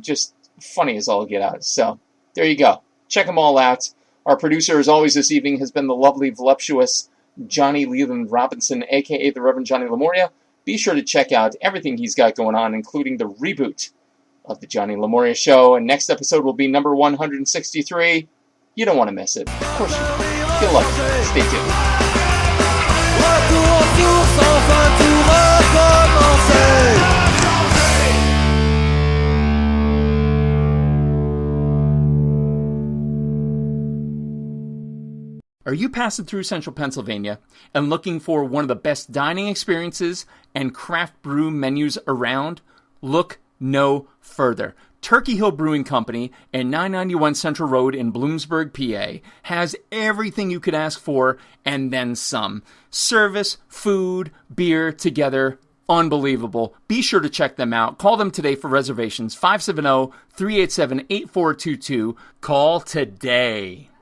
Just funny as all get out. So, there you go. Check them all out. Our producer, as always, this evening has been the lovely, voluptuous Johnny Leland Robinson, a.k.a. the Reverend Johnny Lamoria. Be sure to check out everything he's got going on, including the reboot of the Johnny Lamoria Show. And next episode will be number 163. You don't want to miss it. Of course you don't. You'll love it. Stay tuned. Are you passing through central Pennsylvania and looking for one of the best dining experiences and craft brew menus around? Look no further. Turkey Hill Brewing Company and 991 Central Road in Bloomsburg, PA has everything you could ask for and then some. Service, food, beer together. Unbelievable. Be sure to check them out. Call them today for reservations. 570-387-8422. Call today.